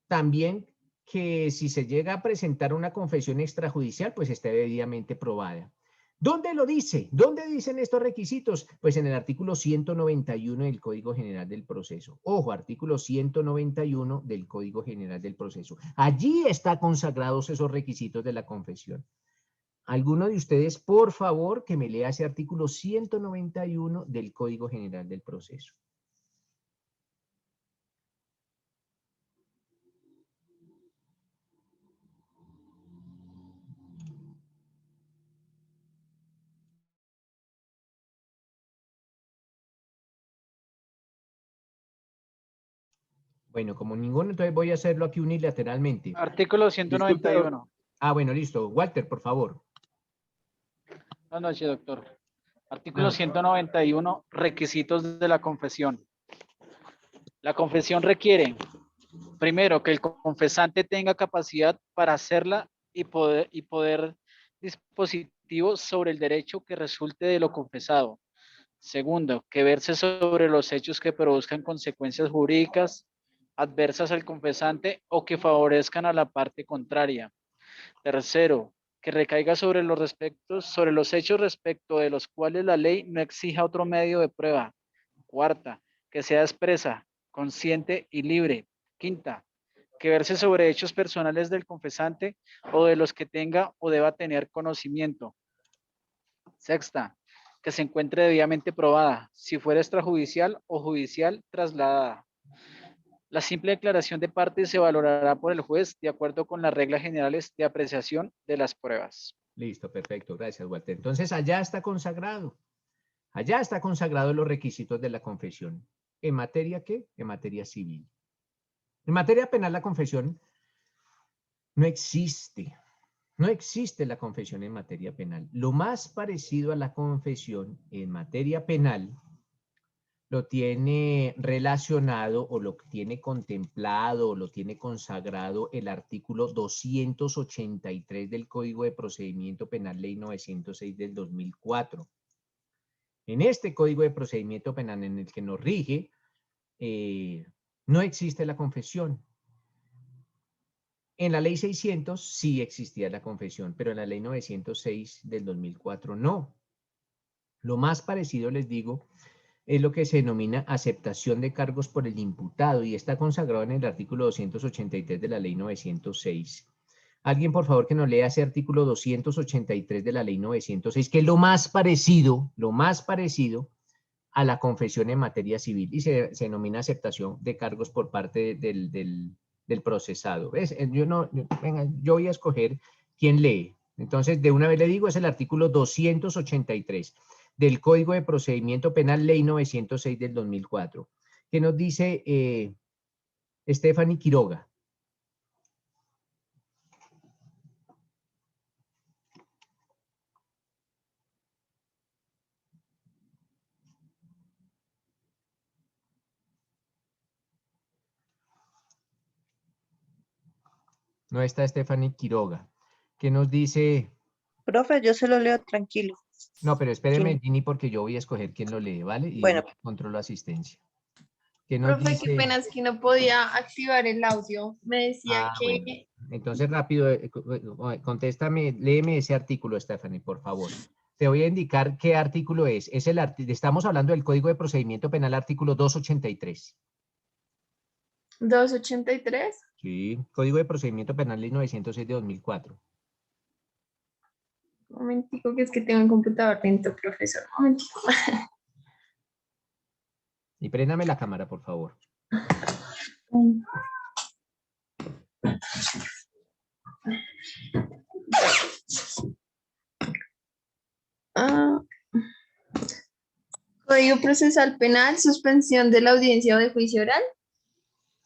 También que si se llega a presentar una confesión extrajudicial, pues esté debidamente probada. ¿Dónde lo dice? ¿Dónde dicen estos requisitos? Pues en el artículo 191 del Código General del Proceso. Ojo, artículo 191 del Código General del Proceso. Allí están consagrados esos requisitos de la confesión. ¿Alguno de ustedes, por favor, que me lea ese artículo 191 del Código General del Proceso? Bueno, como ninguno, entonces voy a hacerlo aquí unilateralmente. Artículo 191. Bueno, listo. Walter, por favor. Buenas noches, doctor. Artículo 191, requisitos de la confesión. La confesión requiere, primero, que el confesante tenga capacidad para hacerla y poder dispositivo sobre el derecho que resulte de lo confesado. Segundo, que verse sobre los hechos que produzcan consecuencias jurídicas adversas al confesante o que favorezcan a la parte contraria. Tercero, que recaiga sobre los hechos respecto de los cuales la ley no exija otro medio de prueba. Cuarta, que sea expresa, consciente y libre. Quinta, que verse sobre hechos personales del confesante o de los que tenga o deba tener conocimiento. Sexta, que se encuentre debidamente probada, si fuera extrajudicial o judicial trasladada. La simple declaración de partes se valorará por el juez de acuerdo con las reglas generales de apreciación de las pruebas. Listo, perfecto. Gracias, Walter. Entonces, allá está consagrado. Allá está consagrado los requisitos de la confesión. ¿En materia qué? En materia civil. En materia penal, la confesión no existe. No existe la confesión en materia penal. Lo más parecido a la confesión en materia penal lo tiene relacionado o lo tiene contemplado o lo tiene consagrado el artículo 283 del Código de Procedimiento Penal, Ley 906 del 2004. En este Código de Procedimiento Penal en el que nos rige, no existe la confesión. En la Ley 600 sí existía la confesión, pero en la Ley 906 del 2004 no. Lo más parecido, les digo, es lo que se denomina aceptación de cargos por el imputado y está consagrado en el artículo 283 de la Ley 906. Alguien, por favor, que nos lea ese artículo 283 de la Ley 906, que es lo más parecido a la confesión en materia civil y se denomina aceptación de cargos por parte del procesado. ¿Ves? Yo voy a escoger quién lee. Entonces, de una vez le digo, es el artículo 283 del Código de Procedimiento Penal, Ley 906 del 2004, que nos dice Stephanie Quiroga. No está Stephanie Quiroga. ¿Qué nos dice? Profe, yo se lo leo tranquilo. No, pero espéreme, Ginny, porque yo voy a escoger quién lo lee, ¿vale? Y bueno, controlo asistencia. ¿Qué nos profe, dice? qué pena, es que no podía activar el audio. Me decía que... Bueno. Entonces, rápido, contéstame, léeme ese artículo, Stephanie, por favor. Te voy a indicar qué artículo es. Estamos hablando del Código de Procedimiento Penal, artículo 283. ¿283? Sí, Código de Procedimiento Penal, Ley 906 de 2004. Un momentico, que es que tengo un computador lento, profesor. Un momentico. Y préndame la cámara, por favor. Código Procesal Penal, suspensión de la audiencia o de juicio oral.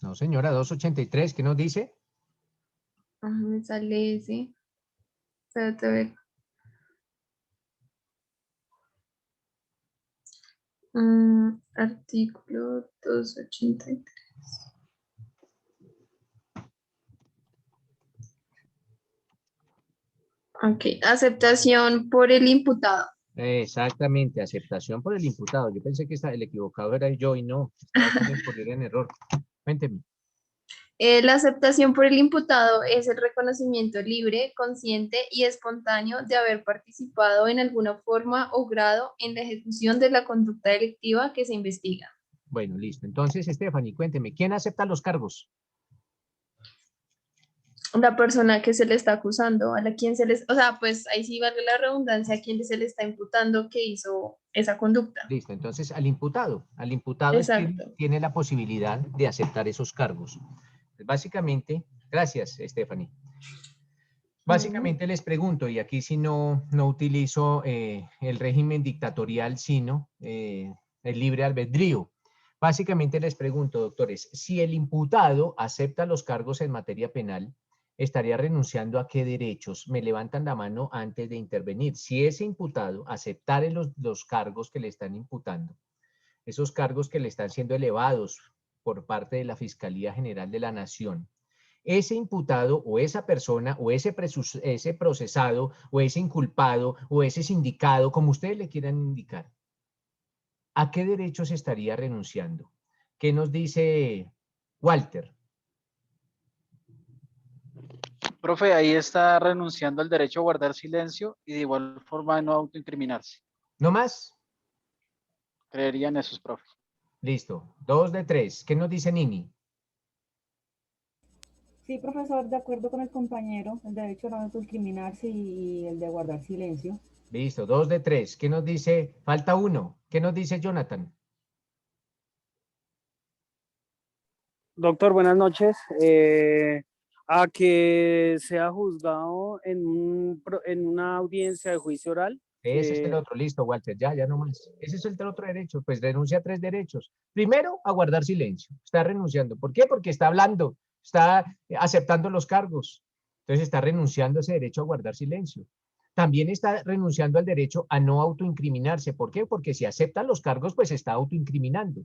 No, señora, 283, ¿qué nos dice? Me sale ese. Espérate a ver. Artículo 283. Ok, aceptación por el imputado. Exactamente, aceptación por el imputado. Yo pensé que el equivocado era yo y no, estaba por incurrir en error. Cuénteme. La aceptación por el imputado es el reconocimiento libre, consciente y espontáneo de haber participado en alguna forma o grado en la ejecución de la conducta delictiva que se investiga. Bueno, listo. Entonces, Stephanie, cuénteme, ¿quién acepta los cargos? La persona que se le está acusando, a la quien se les, o sea, pues ahí sí vale la redundancia, a quien se le está imputando que hizo esa conducta. Listo, entonces al imputado es quien Exacto. tiene la posibilidad de aceptar esos cargos. Pues básicamente, gracias, Stephanie. Básicamente les pregunto, y aquí si no utilizo el régimen dictatorial, sino el libre albedrío. Básicamente les pregunto, doctores, si el imputado acepta los cargos en materia penal, ¿estaría renunciando a qué derechos? Me levantan la mano antes de intervenir. Si ese imputado aceptara los cargos que le están imputando, esos cargos que le están siendo elevados por parte de la Fiscalía General de la Nación, ese imputado o esa persona o ese procesado o ese inculpado o ese sindicado, como ustedes le quieran indicar, ¿a qué derechos estaría renunciando? ¿Qué nos dice Walter? Profe, ahí está renunciando al derecho a guardar silencio y de igual forma a no autoincriminarse. ¿No más? Creerían esos, profe. Listo. 2 de 3. ¿Qué nos dice Nini? Sí, profesor, de acuerdo con el compañero, el derecho a no autoincriminarse y el de guardar silencio. Listo. 2 de 3. ¿Qué nos dice? Falta 1. ¿Qué nos dice Jonathan? Doctor, buenas noches. A que sea juzgado en una audiencia de juicio oral. Ese es el otro, listo, Walter, ya no más. Ese es el otro derecho, pues renuncia a 3 derechos. Primero, a guardar silencio. Está renunciando. ¿Por qué? Porque está hablando, está aceptando los cargos. Entonces está renunciando a ese derecho a guardar silencio. También está renunciando al derecho a no autoincriminarse. ¿Por qué? Porque si acepta los cargos, pues está autoincriminando.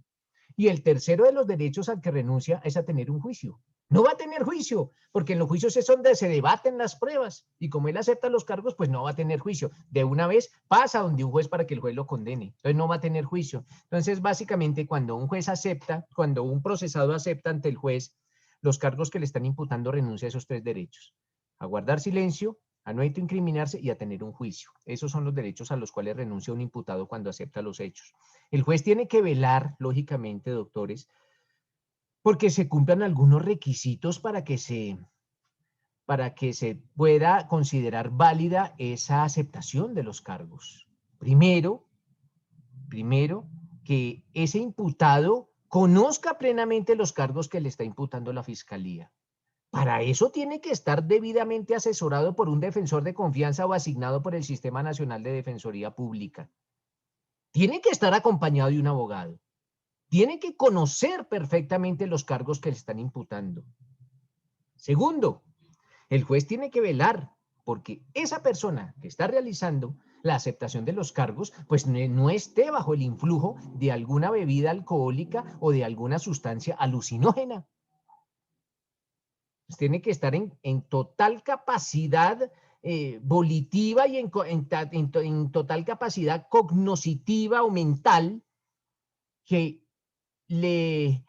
Y el tercero de los derechos al que renuncia es a tener un juicio. No va a tener juicio, porque en los juicios es donde se debaten las pruebas. Y como él acepta los cargos, pues no va a tener juicio. De una vez pasa donde un juez para que el juez lo condene. Entonces no va a tener juicio. Entonces, básicamente, cuando un juez acepta, cuando un procesado acepta ante el juez los cargos que le están imputando, renuncia a esos 3 derechos. A guardar silencio, a no autoincriminarse y a tener un juicio. Esos son los derechos a los cuales renuncia un imputado cuando acepta los hechos. El juez tiene que velar, lógicamente, doctores, porque se cumplan algunos requisitos para que se pueda considerar válida esa aceptación de los cargos. Primero, que ese imputado conozca plenamente los cargos que le está imputando la Fiscalía. Para eso tiene que estar debidamente asesorado por un defensor de confianza o asignado por el Sistema Nacional de Defensoría Pública. Tiene que estar acompañado de un abogado. Tiene que conocer perfectamente los cargos que le están imputando. Segundo, el juez tiene que velar porque esa persona que está realizando la aceptación de los cargos, pues no esté bajo el influjo de alguna bebida alcohólica o de alguna sustancia alucinógena. Pues tiene que estar en total capacidad volitiva y en total capacidad cognoscitiva o mental que le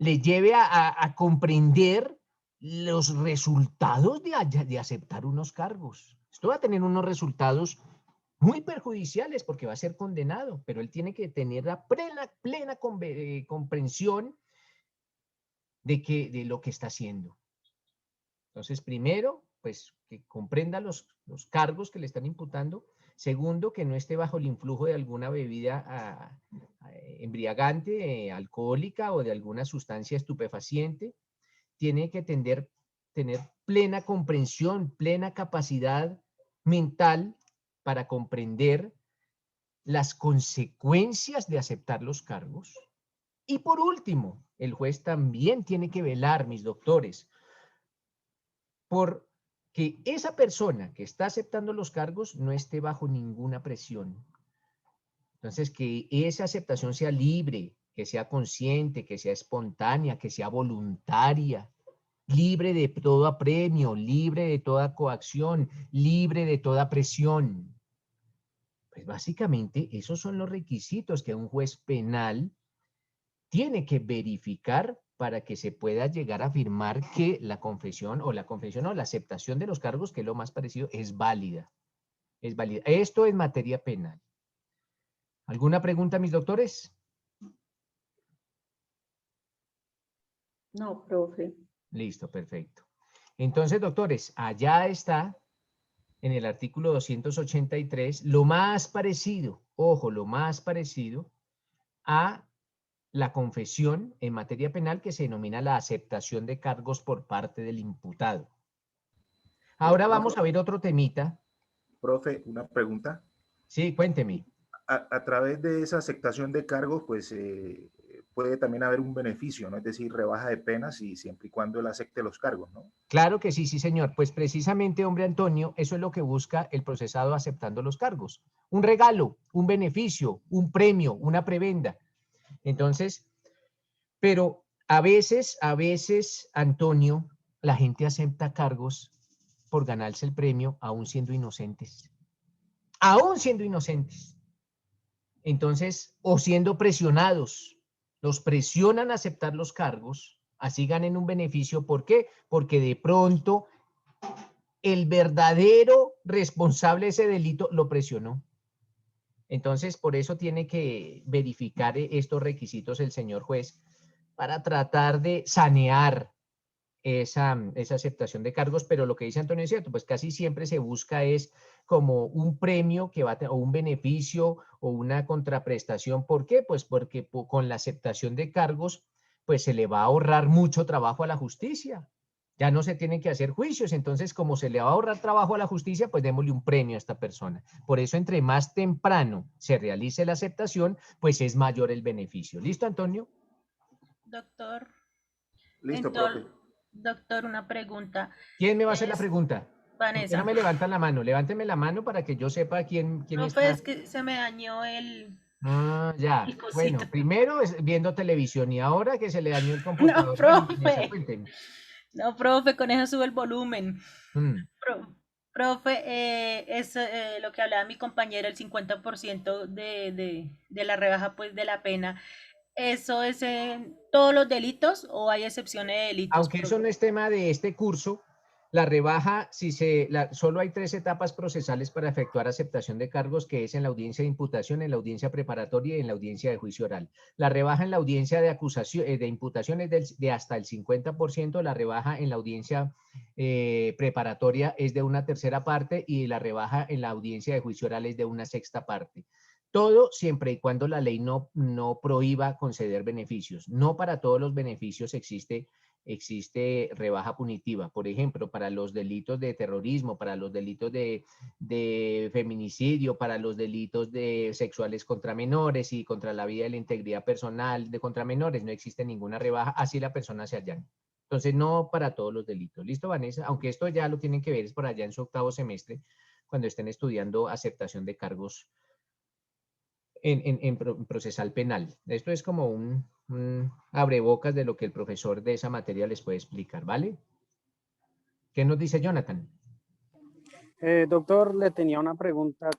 lleve a comprender los resultados de aceptar unos cargos. Esto va a tener unos resultados muy perjudiciales porque va a ser condenado, pero él tiene que tener la plena comprensión de lo que está haciendo. Entonces, primero, pues que comprenda los cargos que le están imputando. Segundo, que no esté bajo el influjo de alguna bebida embriagante, alcohólica o de alguna sustancia estupefaciente. Tiene que tener plena comprensión, plena capacidad mental para comprender las consecuencias de aceptar los cargos. Y por último, el juez también tiene que velar, mis doctores, por que esa persona que está aceptando los cargos no esté bajo ninguna presión. Entonces, que esa aceptación sea libre, que sea consciente, que sea espontánea, que sea voluntaria, libre de todo apremio, libre de toda coacción, libre de toda presión. Pues básicamente esos son los requisitos que un juez penal tiene que verificar para que se pueda llegar a afirmar que la confesión o la aceptación de los cargos, que es lo más parecido, es válida. Es válida. Esto en materia penal. ¿Alguna pregunta, mis doctores? No, profe. Listo, perfecto. Entonces, doctores, allá está en el artículo 283 lo más parecido, ojo, lo más parecido a la confesión en materia penal que se denomina la aceptación de cargos por parte del imputado. Ahora vamos a ver otro temita. Profe, una pregunta. Sí, cuénteme. A través de esa aceptación de cargos, pues puede también haber un beneficio, ¿no? Es decir, rebaja de penas y siempre y cuando él acepte los cargos, ¿no? Claro que sí, sí, señor. Pues precisamente, hombre Antonio, eso es lo que busca el procesado aceptando los cargos. Un regalo, un beneficio, un premio, una prebenda. Entonces, pero a veces, Antonio, la gente acepta cargos por ganarse el premio aún siendo inocentes. Aún siendo inocentes. Entonces, o siendo presionados, los presionan a aceptar los cargos, así ganen un beneficio. ¿Por qué? Porque de pronto el verdadero responsable de ese delito lo presionó. Entonces, por eso tiene que verificar estos requisitos el señor juez para tratar de sanear esa aceptación de cargos, pero lo que dice Antonio es cierto, pues casi siempre se busca es como un premio que va a o un beneficio o una contraprestación. ¿Por qué? Pues porque con la aceptación de cargos, pues se le va a ahorrar mucho trabajo a la justicia. Ya no se tienen que hacer juicios, entonces como se le va a ahorrar trabajo a la justicia, pues démosle un premio a esta persona. Por eso, entre más temprano se realice la aceptación, pues es mayor el beneficio. ¿Listo, Antonio? Doctor. Listo, profe. Doctor, una pregunta. ¿Quién me va a hacer la pregunta? Vanessa. No me levantan la mano, levánteme la mano para que yo sepa quién está. Profe, es que se me dañó el... Ah, ya. Bueno, primero es viendo televisión y ahora que se le dañó el computador. No, profe. No, profe, con eso sube el volumen. Profe, es lo que hablaba mi compañero, el 50% de la rebaja pues de la pena. ¿Eso es en todos los delitos o hay excepciones de delitos? Aunque eso no es tema de este curso, la rebaja, solo hay 3 etapas procesales para efectuar aceptación de cargos, que es en la audiencia de imputación, en la audiencia preparatoria y en la audiencia de juicio oral. La rebaja en la audiencia de acusación, de imputación es de hasta el 50%, la rebaja en la audiencia preparatoria es de 1/3 parte y la rebaja en la audiencia de juicio oral es de 1/6 parte. Todo siempre y cuando la ley no prohíba conceder beneficios. No para todos los beneficios existe rebaja punitiva. Por ejemplo, para los delitos de terrorismo, para los delitos de feminicidio, para los delitos sexuales contra menores y contra la vida y la integridad personal contra menores, no existe ninguna rebaja, así la persona se allane. Entonces, no para todos los delitos. ¿Listo, Vanessa? Aunque esto ya lo tienen que ver es por allá en su 8º semestre, cuando estén estudiando aceptación de cargos en procesal penal. Esto es como un abrebocas de lo que el profesor de esa materia les puede explicar, ¿vale? ¿Qué nos dice Jonathan? Doctor, le tenía una pregunta.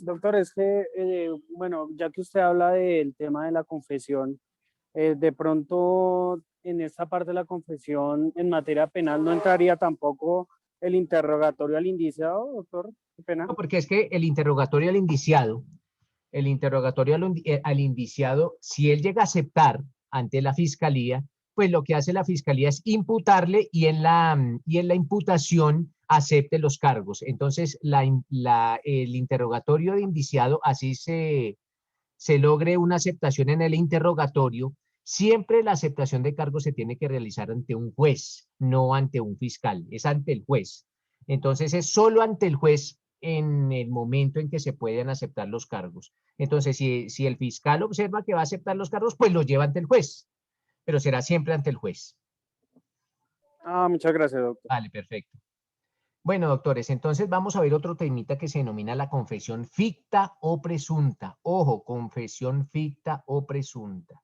Doctor, es que, bueno, ya que usted habla del tema de la confesión, de pronto en esta parte de la confesión en materia penal no entraría tampoco el interrogatorio al indiciado, doctor. Qué pena. No, porque es que el interrogatorio al indiciado, si él llega a aceptar ante la fiscalía, pues lo que hace la fiscalía es imputarle y en la imputación acepte los cargos. Entonces, el interrogatorio de indiciado, así se logre una aceptación en el interrogatorio, siempre la aceptación de cargos se tiene que realizar ante un juez, no ante un fiscal, es ante el juez. Entonces es solo ante el juez en el momento en que se pueden aceptar los cargos. Entonces, si el fiscal observa que va a aceptar los cargos, pues lo lleva ante el juez, pero será siempre ante el juez. Muchas gracias, doctor. Vale, perfecto. Bueno, doctores, entonces vamos a ver otro temita que se denomina la confesión ficta o presunta. Ojo, confesión ficta o presunta.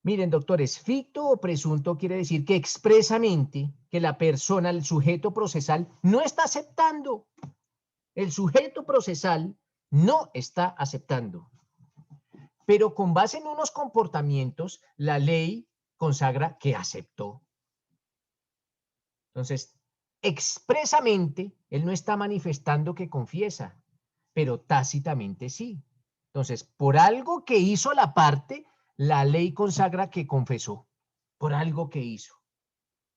Miren, doctores, ficto o presunto quiere decir que expresamente que la persona, el sujeto procesal, no está aceptando. El sujeto procesal no está aceptando. Pero con base en unos comportamientos, la ley consagra que aceptó. Entonces, expresamente, él no está manifestando que confiesa, pero tácitamente sí. Entonces, por algo que hizo la parte, la ley consagra que confesó, por algo que hizo.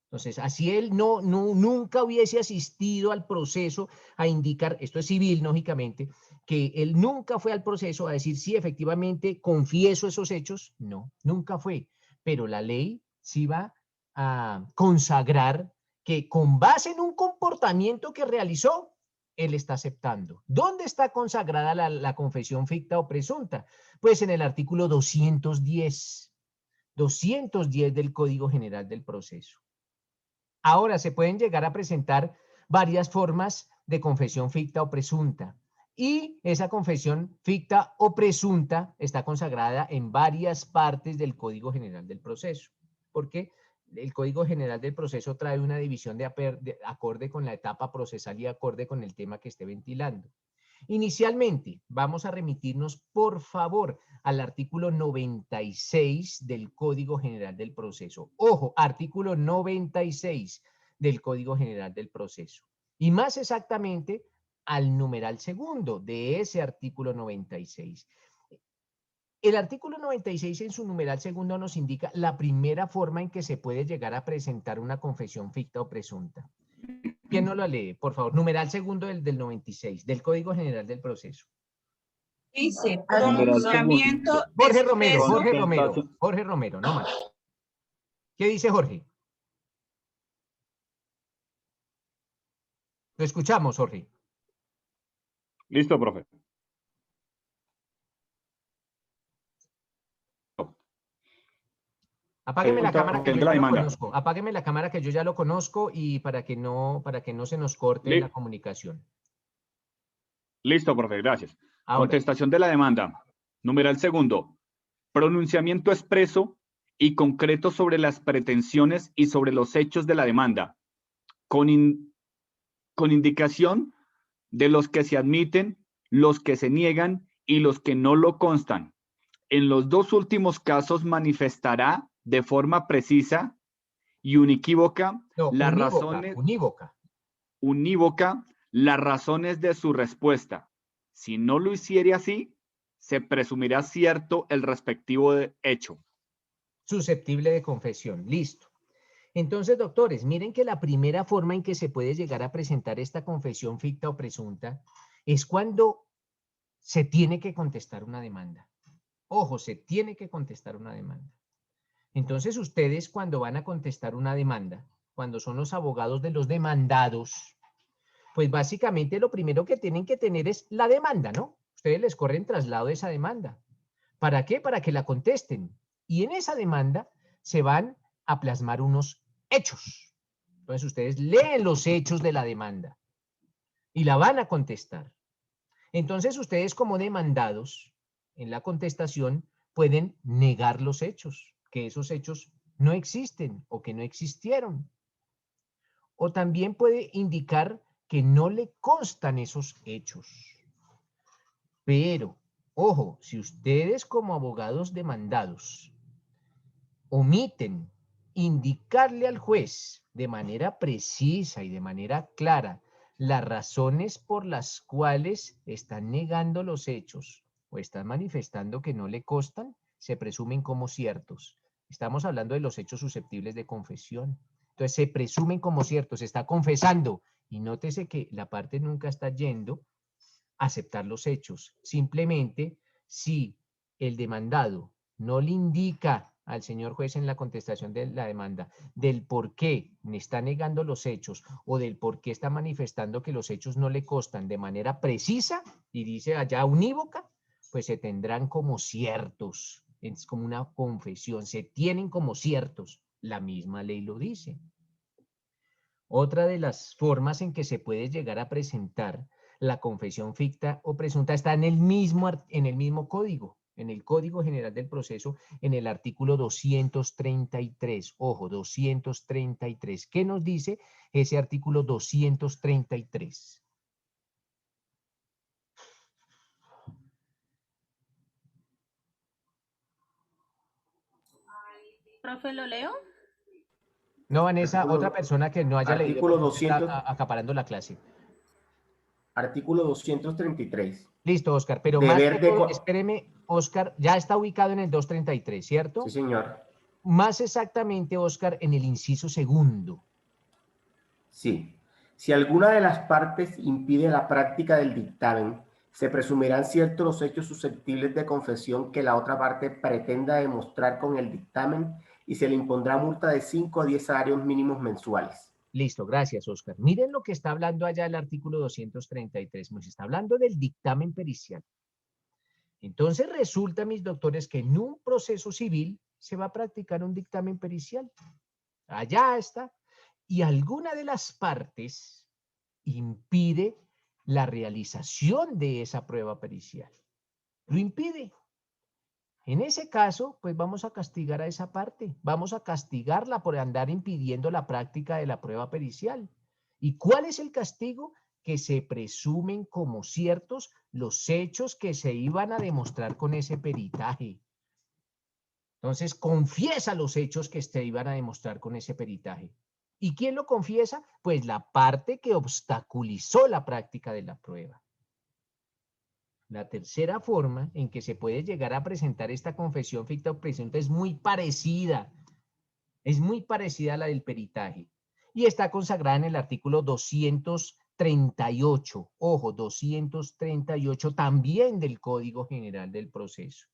Entonces, así él nunca hubiese asistido al proceso a indicar, esto es civil, lógicamente, que él nunca fue al proceso a decir si efectivamente confieso esos hechos. No, nunca fue. Pero la ley sí va a consagrar que con base en un comportamiento que realizó, él está aceptando. ¿Dónde está consagrada la confesión ficta o presunta? Pues en el artículo 210 del Código General del Proceso. Ahora, se pueden llegar a presentar varias formas de confesión ficta o presunta. Y esa confesión ficta o presunta está consagrada en varias partes del Código General del Proceso. Porque el Código General del Proceso trae una división de acorde con la etapa procesal y acorde con el tema que esté ventilando. Inicialmente, vamos a remitirnos, por favor, al artículo 96 del Código General del Proceso. Ojo, artículo 96 del Código General del Proceso. Y más exactamente, al numeral segundo de ese artículo 96. El artículo 96 en su numeral segundo nos indica la primera forma en que se puede llegar a presentar una confesión ficta o presunta. ¿Quién no lo lee? Por favor, numeral segundo del 96, del Código General del Proceso. Dice, pronunciamiento Jorge Romero, no más. ¿Qué dice Jorge? Lo escuchamos, Jorge. Listo, profe. Apágueme la cámara que yo ya lo conozco. Apágueme la cámara que yo ya lo conozco y para que no se nos corte la comunicación. Listo, profe, gracias. Ahora. Contestación de la demanda. Numeral segundo. Pronunciamiento expreso y concreto sobre las pretensiones y sobre los hechos de la demanda, con indicación de los que se admiten, los que se niegan y los que no lo constan. En los dos últimos casos manifestará de forma precisa y unívoca las razones de su respuesta. Si no lo hiciere así, se presumirá cierto el respectivo hecho. Susceptible de confesión. Listo. Entonces, doctores, miren que la primera forma en que se puede llegar a presentar esta confesión ficta o presunta es cuando se tiene que contestar una demanda. Ojo, se tiene que contestar una demanda. Entonces, ustedes cuando van a contestar una demanda, cuando son los abogados de los demandados, pues básicamente lo primero que tienen que tener es la demanda, ¿no? Ustedes les corren traslado de esa demanda. ¿Para qué? Para que la contesten. Y en esa demanda se van a plasmar unos hechos. Entonces, ustedes leen los hechos de la demanda y la van a contestar. Entonces, ustedes como demandados, en la contestación, pueden negar los hechos, que esos hechos no existen o que no existieron. O también puede indicar que no le constan esos hechos. Pero, ojo, si ustedes como abogados demandados omiten indicarle al juez de manera precisa y de manera clara las razones por las cuales están negando los hechos o están manifestando que no le constan, se presumen como ciertos. Estamos hablando de los hechos susceptibles de confesión. Entonces se presumen como ciertos, se está confesando. Y nótese que la parte nunca está yendo a aceptar los hechos. Simplemente, si el demandado no le indica al señor juez en la contestación de la demanda del por qué me está negando los hechos o del por qué está manifestando que los hechos no le constan de manera precisa y dice allá unívoca, pues se tendrán como ciertos. Es como una confesión, se tienen como ciertos. La misma ley lo dice. Otra de las formas en que se puede llegar a presentar la confesión ficta o presunta está en el mismo código, en el Código General del Proceso, en el artículo 233. Ojo, 233. ¿Qué nos dice ese artículo 233? Profe, ¿lo leo? No, Vanessa, Artículo- otra persona que no haya leído artículo porque usted está 200. acaparando la clase. Artículo 233. Listo, Oscar, pero más Deber que de... todo, espéreme, Oscar, ya está ubicado en el 233, ¿cierto? Sí, señor. Más exactamente, Oscar, en el inciso segundo. Sí. Si alguna de las partes impide la práctica del dictamen, se presumirán ciertos los hechos susceptibles de confesión que la otra parte pretenda demostrar con el dictamen y se le impondrá multa de 5 a 10 salarios mínimos mensuales. Listo, gracias, Oscar. Miren lo que está hablando allá el artículo 233. Nos está hablando del dictamen pericial. Entonces resulta, mis doctores, que en un proceso civil se va a practicar un dictamen pericial. Allá está. Y alguna de las partes impide la realización de esa prueba pericial. Lo impide. En ese caso, pues vamos a castigar a esa parte. Vamos a castigarla por andar impidiendo la práctica de la prueba pericial. ¿Y cuál es el castigo? Que se presumen como ciertos los hechos que se iban a demostrar con ese peritaje. Entonces, confiesa los hechos que se iban a demostrar con ese peritaje. ¿Y quién lo confiesa? Pues la parte que obstaculizó la práctica de la prueba. La tercera forma en que se puede llegar a presentar esta confesión ficta o presunta es muy parecida a la del peritaje y está consagrada en el artículo 238, ojo, 238 también del Código General del Proceso.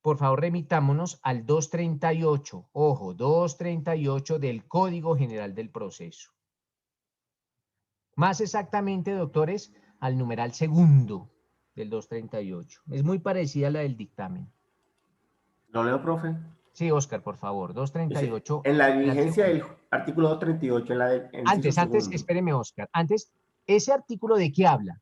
Por favor, remitámonos al 238, ojo, 238 del Código General del Proceso. Más exactamente, doctores, al numeral segundo del 238. Es muy parecida a la del dictamen. ¿Lo leo, profe? Sí, Oscar, por favor. 238. En la diligencia del artículo 238, en la del Antes, espéreme, Oscar. Antes, ¿ese artículo de qué habla?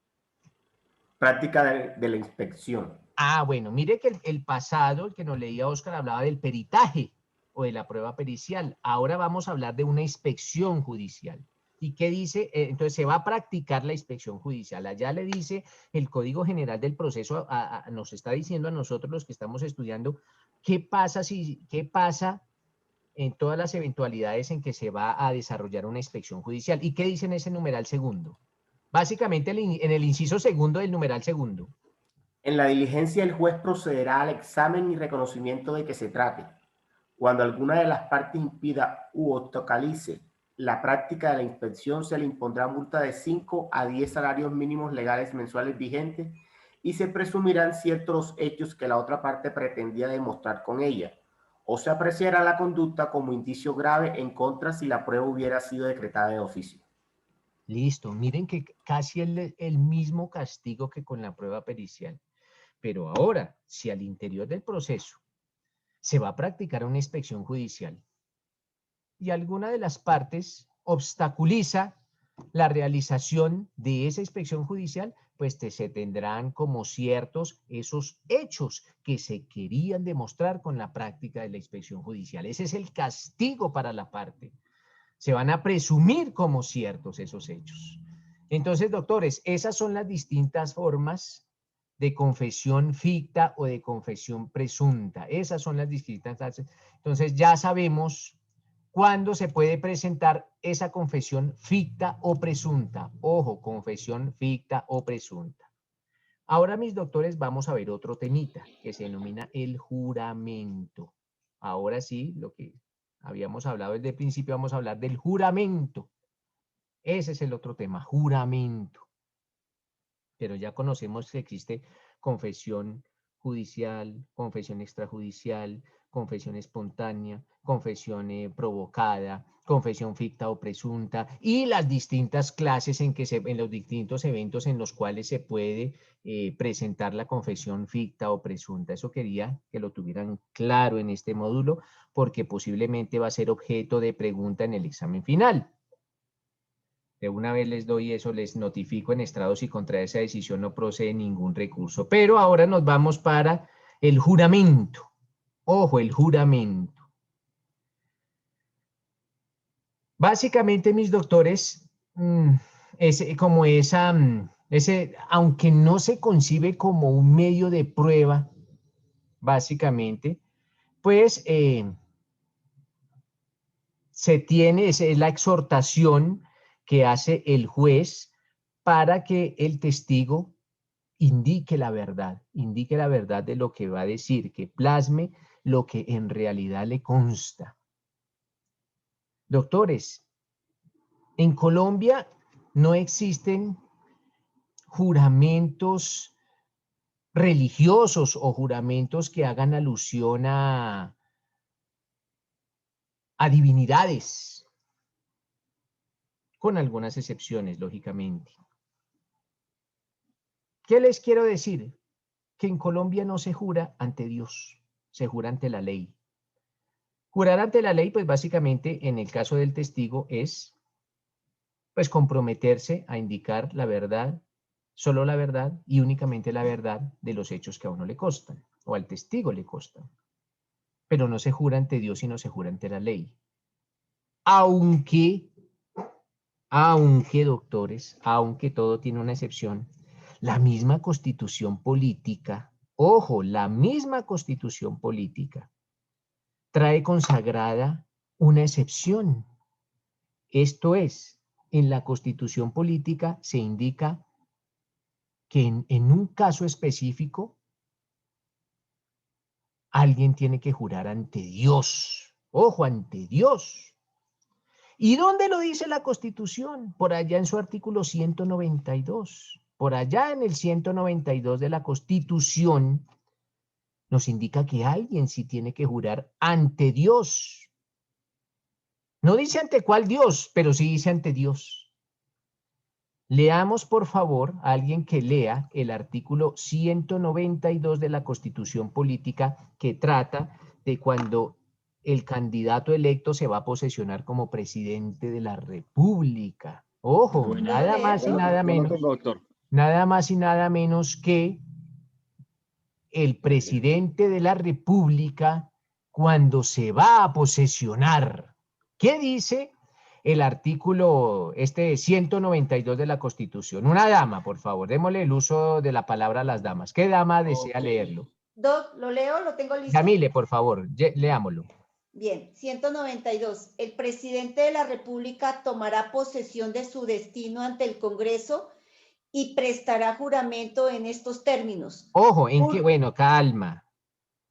Práctica de la inspección. Ah, bueno, mire que el pasado, el que nos leía Oscar, hablaba del peritaje o de la prueba pericial. Ahora vamos a hablar de una inspección judicial. ¿Y qué dice? Entonces se va a practicar la inspección judicial. Allá le dice el Código General del Proceso, nos está diciendo a nosotros los que estamos estudiando, qué pasa en todas las eventualidades en que se va a desarrollar una inspección judicial. ¿Y qué dice en ese numeral segundo? Básicamente en el inciso segundo del numeral segundo. En la diligencia, el juez procederá al examen y reconocimiento de que se trate. Cuando alguna de las partes impida u obstaculice la práctica de la inspección, se le impondrá multa de 5 a 10 salarios mínimos legales mensuales vigentes y se presumirán ciertos los hechos que la otra parte pretendía demostrar con ella, o se apreciará la conducta como indicio grave en contra si la prueba hubiera sido decretada de oficio. Listo, miren que casi el mismo castigo que con la prueba pericial. Pero ahora, si al interior del proceso se va a practicar una inspección judicial y alguna de las partes obstaculiza la realización de esa inspección judicial, pues se tendrán como ciertos esos hechos que se querían demostrar con la práctica de la inspección judicial. Ese es el castigo para la parte. Se van a presumir como ciertos esos hechos. Entonces, doctores, esas son las distintas formas de confesión ficta o de confesión presunta. Esas son las distintas. Entonces, ya sabemos cuándo se puede presentar esa confesión ficta o presunta. Ojo, confesión ficta o presunta. Ahora, mis doctores, vamos a ver otro temita que se denomina el juramento. Ahora sí, lo que habíamos hablado desde el principio, vamos a hablar del juramento. Ese es el otro tema, juramento. Pero ya conocemos que existe confesión judicial, confesión extrajudicial, confesión espontánea, confesión provocada, confesión ficta o presunta, y las distintas clases en los distintos eventos en los cuales se puede presentar la confesión ficta o presunta. Eso quería que lo tuvieran claro en este módulo, porque posiblemente va a ser objeto de pregunta en el examen final. De una vez les doy eso, les notifico en estrado si contra esa decisión no procede ningún recurso. Pero ahora nos vamos para el juramento. Ojo, el juramento. Básicamente, mis doctores, aunque no se concibe como un medio de prueba, básicamente, pues es la exhortación que hace el juez para que el testigo indique la verdad de lo que va a decir, que plasme lo que en realidad le consta. Doctores, en Colombia no existen juramentos religiosos o juramentos que hagan alusión a divinidades, con algunas excepciones, lógicamente. ¿Qué les quiero decir? Que en Colombia no se jura ante Dios, se jura ante la ley. Jurar ante la ley, pues básicamente en el caso del testigo es pues comprometerse a indicar la verdad, solo la verdad y únicamente la verdad de los hechos que a uno le constan o al testigo le constan. Pero no se jura ante Dios, sino se jura ante la ley. Aunque doctores, aunque todo tiene una excepción, la misma constitución política, ojo, la misma constitución política, trae consagrada una excepción. Esto es, en la constitución política se indica que en un caso específico, alguien tiene que jurar ante Dios. Ojo, ante Dios. ¿Y dónde lo dice la Constitución? Por allá en su artículo 192. Por allá en el 192 de la Constitución nos indica que alguien sí tiene que jurar ante Dios. No dice ante cuál Dios, pero sí dice ante Dios. Leamos, por favor, a alguien que lea el artículo 192 de la Constitución Política, que trata de cuando el candidato electo se va a posesionar como presidente de la República. Ojo, Bueno, nada más y nada menos. Nada más y nada menos que el presidente de la República cuando se va a posesionar. ¿Qué dice el artículo 192 de la Constitución? Una dama, por favor, démosle el uso de la palabra a las damas. ¿Qué dama desea leerlo? Doc, ¿lo leo? ¿Lo tengo listo? Yamile, por favor, leámoslo. Bien, 192. El presidente de la República tomará posesión de su destino ante el Congreso y prestará juramento en estos términos. Ojo, bueno, calma.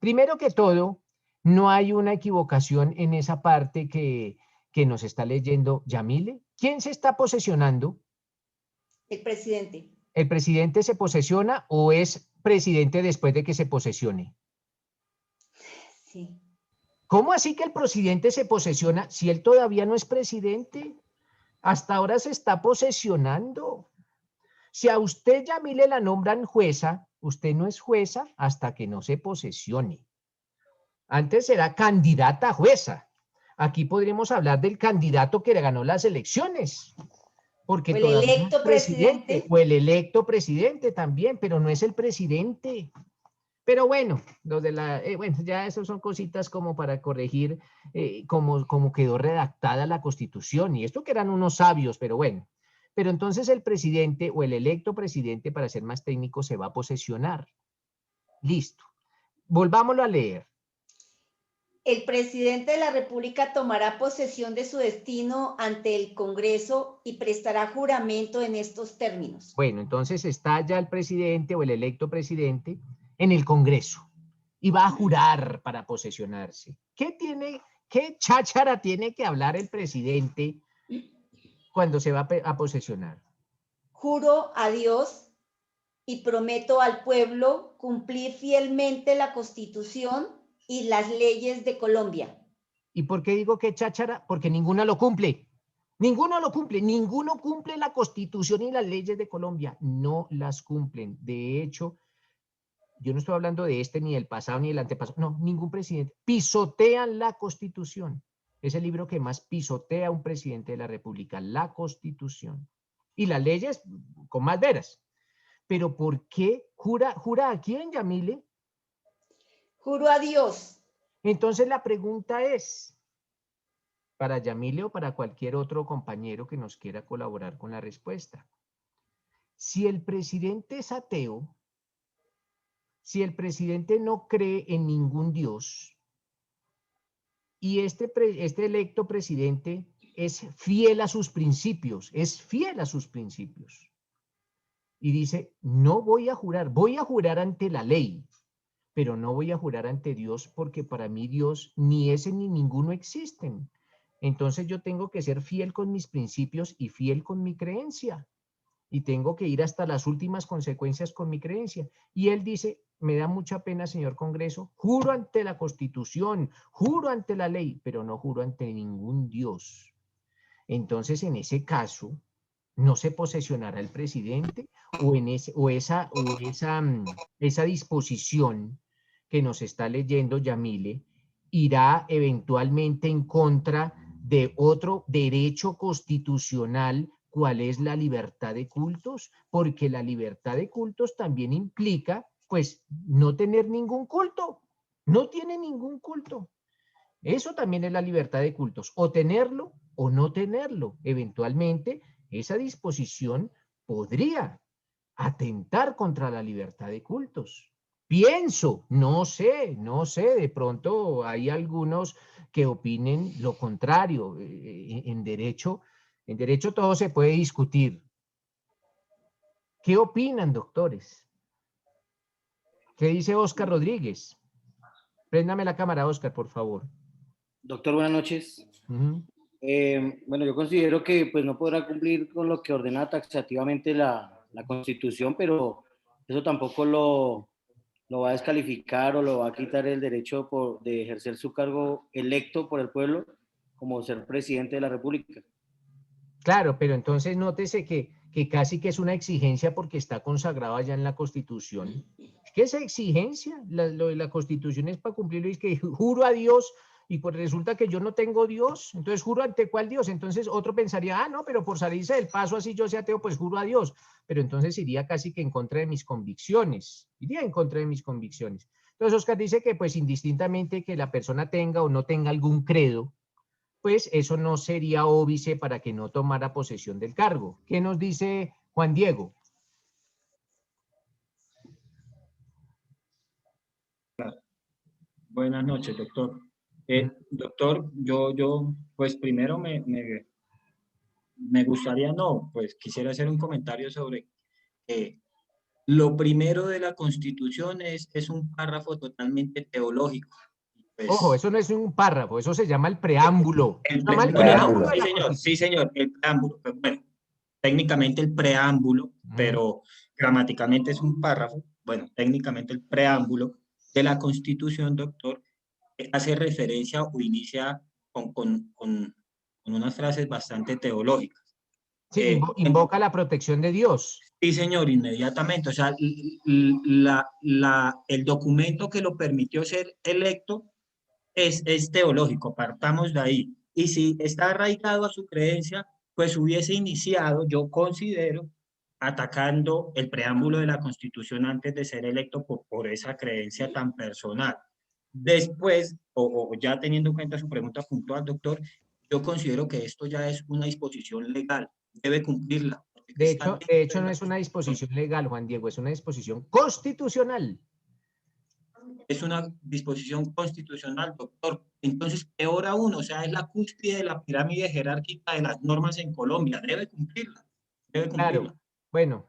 Primero que todo, no hay una equivocación en esa parte que nos está leyendo Yamile. ¿Quién se está posesionando? El presidente. ¿El presidente se posesiona o es presidente después de que se posesione? Sí. ¿Cómo así que el presidente se posesiona si él todavía no es presidente? Hasta ahora se está posesionando. Si a usted, Yamile, la nombran jueza, usted no es jueza hasta que no se posesione. Antes era candidata a jueza. Aquí podríamos hablar del candidato que ganó las elecciones. Porque o el electo es presidente. O el electo presidente también, pero no es el presidente. Pero bueno, bueno, ya eso son cositas como para corregir como quedó redactada la Constitución. Y esto que eran unos sabios, pero bueno. Pero entonces el presidente o el electo presidente, para ser más técnico, se va a posesionar. Listo. Volvámoslo a leer. El presidente de la República tomará posesión de su destino ante el Congreso y prestará juramento en estos términos. Bueno, entonces está ya el presidente o el electo presidente en el Congreso y va a jurar para posesionarse. ¿Qué cháchara tiene que hablar el presidente cuando se va a posesionar? Juro a Dios y prometo al pueblo cumplir fielmente la Constitución y las leyes de Colombia. ¿Y por qué digo que cháchara? Porque ninguna lo cumple. Ninguno lo cumple. Ninguno cumple la Constitución y las leyes de Colombia. No las cumplen. De hecho, yo no estoy hablando de este, ni del pasado, ni del antepasado. No, ningún presidente. Pisotean la Constitución. Es el libro que más pisotea a un presidente de la República, la Constitución. Y las leyes con más veras. Pero ¿por qué? ¿Jura a quién, Yamile? Juro a Dios. Entonces la pregunta es, para Yamile o para cualquier otro compañero que nos quiera colaborar con la respuesta. Si el presidente es ateo, si el presidente no cree en ningún Dios, y este electo presidente es fiel a sus principios, y dice, no voy a jurar ante la ley, pero no voy a jurar ante Dios porque para mí Dios ni ese ni ninguno existen. Entonces yo tengo que ser fiel con mis principios y fiel con mi creencia. Y tengo que ir hasta las últimas consecuencias con mi creencia. Y él dice, me da mucha pena, señor Congreso, juro ante la Constitución, juro ante la ley, pero no juro ante ningún Dios. Entonces, en ese caso, ¿no se posesionará el presidente esa disposición que nos está leyendo Yamile irá eventualmente en contra de otro derecho constitucional? ¿Cuál es la libertad de cultos? Porque la libertad de cultos también implica, pues, no tener ningún culto. No tiene ningún culto. Eso también es la libertad de cultos. O tenerlo o no tenerlo. Eventualmente, esa disposición podría atentar contra la libertad de cultos. Pienso, no sé, de pronto hay algunos que opinen lo contrario. En derecho todo se puede discutir. ¿Qué opinan, doctores? ¿Qué dice Oscar Rodríguez? Préndame la cámara, Oscar, por favor. Doctor, buenas noches. Bueno, yo considero que pues, no podrá cumplir con lo que ordena taxativamente la Constitución, pero eso tampoco lo va a descalificar o lo va a quitar el derecho de ejercer su cargo electo por el pueblo como ser presidente de la República. Claro, pero entonces nótese que casi que es una exigencia porque está consagrado allá en la Constitución. ¿Qué es exigencia? Lo de la Constitución es para cumplirlo, y es que juro a Dios, y pues resulta que yo no tengo Dios, entonces juro ante cuál Dios. Entonces otro pensaría, no, pero por salirse del paso así yo sea ateo, pues juro a Dios. Pero entonces iría casi que en contra de mis convicciones, Entonces Oscar dice que pues indistintamente que la persona tenga o no tenga algún credo, pues eso no sería óbice para que no tomara posesión del cargo. ¿Qué nos dice Juan Diego? Buenas noches, doctor. Doctor, yo pues primero me gustaría, pues quisiera hacer un comentario sobre lo primero de la Constitución es un párrafo totalmente teológico. Pues, ojo, eso no es un párrafo, eso se llama el preámbulo. Sí, señor, el preámbulo. Pues, bueno, técnicamente el preámbulo, pero gramáticamente es un párrafo. Bueno, técnicamente el preámbulo de la Constitución, doctor, hace referencia o inicia con unas frases bastante teológicas. Sí, invoca la protección de Dios. Sí, señor, inmediatamente. O sea, el documento que lo permitió ser electo es teológico, partamos de ahí. Y si está arraigado a su creencia, pues hubiese iniciado, yo considero, atacando el preámbulo de la Constitución antes de ser electo por esa creencia tan personal. Después, o ya teniendo en cuenta su pregunta puntual, doctor, yo considero que esto ya es una disposición legal, debe cumplirla. De hecho, no es una disposición legal, Juan Diego, es una disposición constitucional. Es una disposición constitucional, doctor. Entonces, peor aún, o sea, es la cúspide de la pirámide jerárquica de las normas en Colombia. Debe cumplirla. Claro, bueno,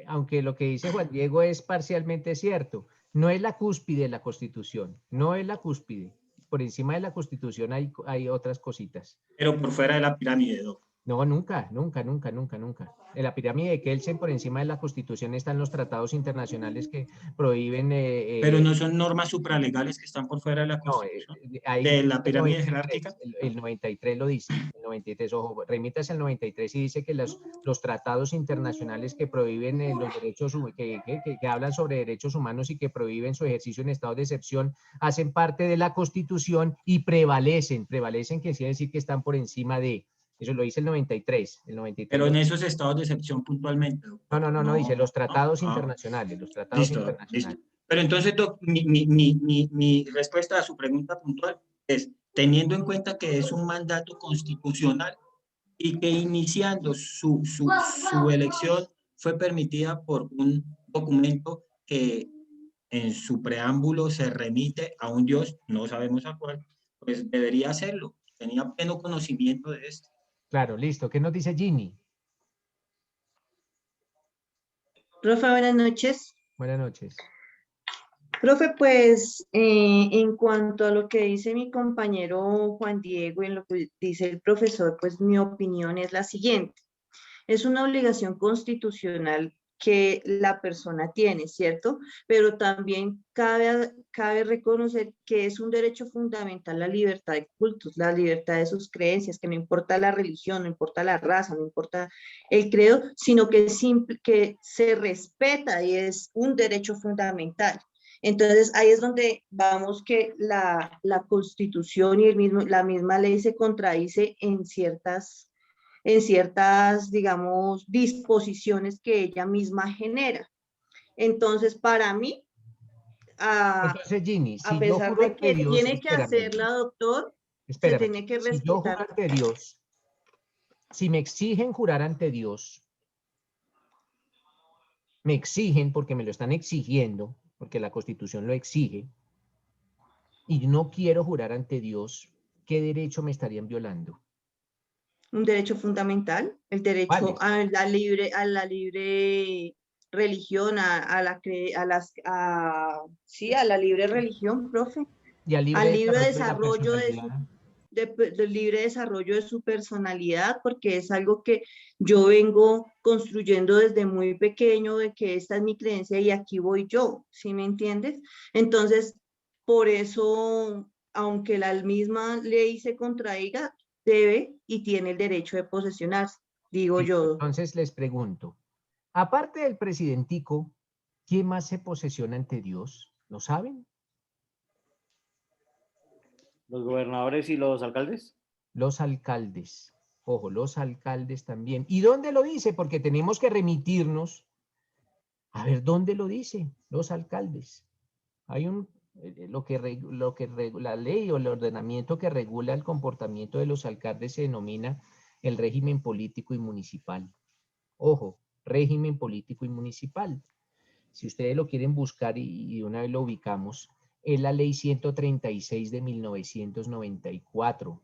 aunque lo que dice Juan Diego es parcialmente cierto, no es la cúspide de la Constitución, no es la cúspide. Por encima de la Constitución hay otras cositas. Pero por fuera de la pirámide, doctor. No, nunca, nunca, nunca, nunca, nunca. En la pirámide de Kelsen, por encima de la Constitución, están los tratados internacionales que prohíben... Pero no son normas supralegales que están por fuera de la no, Constitución, ahí de la el pirámide 93, jerárquica. el 93 lo dice, el 93, ojo, remítase al 93 y dice que los tratados internacionales que prohíben los derechos, que hablan sobre derechos humanos y que prohíben su ejercicio en estado de excepción, hacen parte de la Constitución y prevalecen, quiere decir que están por encima de... Eso lo dice el 93. Pero en esos estados de excepción puntualmente. No, dice los tratados internacionales, los tratados internacionales. Listo. Pero entonces, mi respuesta a su pregunta puntual es, teniendo en cuenta que es un mandato constitucional y que iniciando su elección fue permitida por un documento que en su preámbulo se remite a un Dios, no sabemos a cuál, pues debería hacerlo. Tenía pleno conocimiento de esto. Claro, listo. ¿Qué nos dice Ginny? Profe, buenas noches. Buenas noches. Profe, pues en cuanto a lo que dice mi compañero Juan Diego y en lo que dice el profesor, pues mi opinión es la siguiente. Es una obligación constitucional que la persona tiene, ¿cierto? Pero también cabe reconocer que es un derecho fundamental la libertad de cultos, la libertad de sus creencias, que no importa la religión, no importa la raza, no importa el credo, sino que se respeta y es un derecho fundamental. Entonces, ahí es donde vamos que la Constitución y la misma ley se contradice en ciertas, digamos, disposiciones que ella misma genera. Entonces, para mí, entonces, Ginny, si a pesar de que Dios, tiene que hacerla, doctor, se tiene que respetar. Si yo juro ante Dios, si me exigen jurar ante Dios, me exigen porque me lo están exigiendo, porque la Constitución lo exige, y no quiero jurar ante Dios, ¿qué derecho me estarían violando? Un derecho fundamental, el derecho a la libre religión, a la libre religión, profe. Y al libre desarrollo del libre desarrollo de su personalidad, porque es algo que yo vengo construyendo desde muy pequeño, de que esta es mi creencia y aquí voy yo, ¿sí me entiendes? Entonces, por eso, aunque la misma ley se contradiga, debe y tiene el derecho de posesionarse, digo yo. Entonces les pregunto, aparte del presidentico, ¿quién más se posesiona ante Dios? ¿Lo saben? ¿Los gobernadores y los alcaldes? Los alcaldes. Ojo, los alcaldes también. ¿Y dónde lo dice? Porque tenemos que remitirnos. A ver, ¿dónde lo dice? Los alcaldes. Hay la ley o el ordenamiento que regula el comportamiento de los alcaldes se denomina el régimen político y municipal. Ojo, régimen político y municipal. Si ustedes lo quieren buscar y una vez lo ubicamos, es la ley 136 de 1994.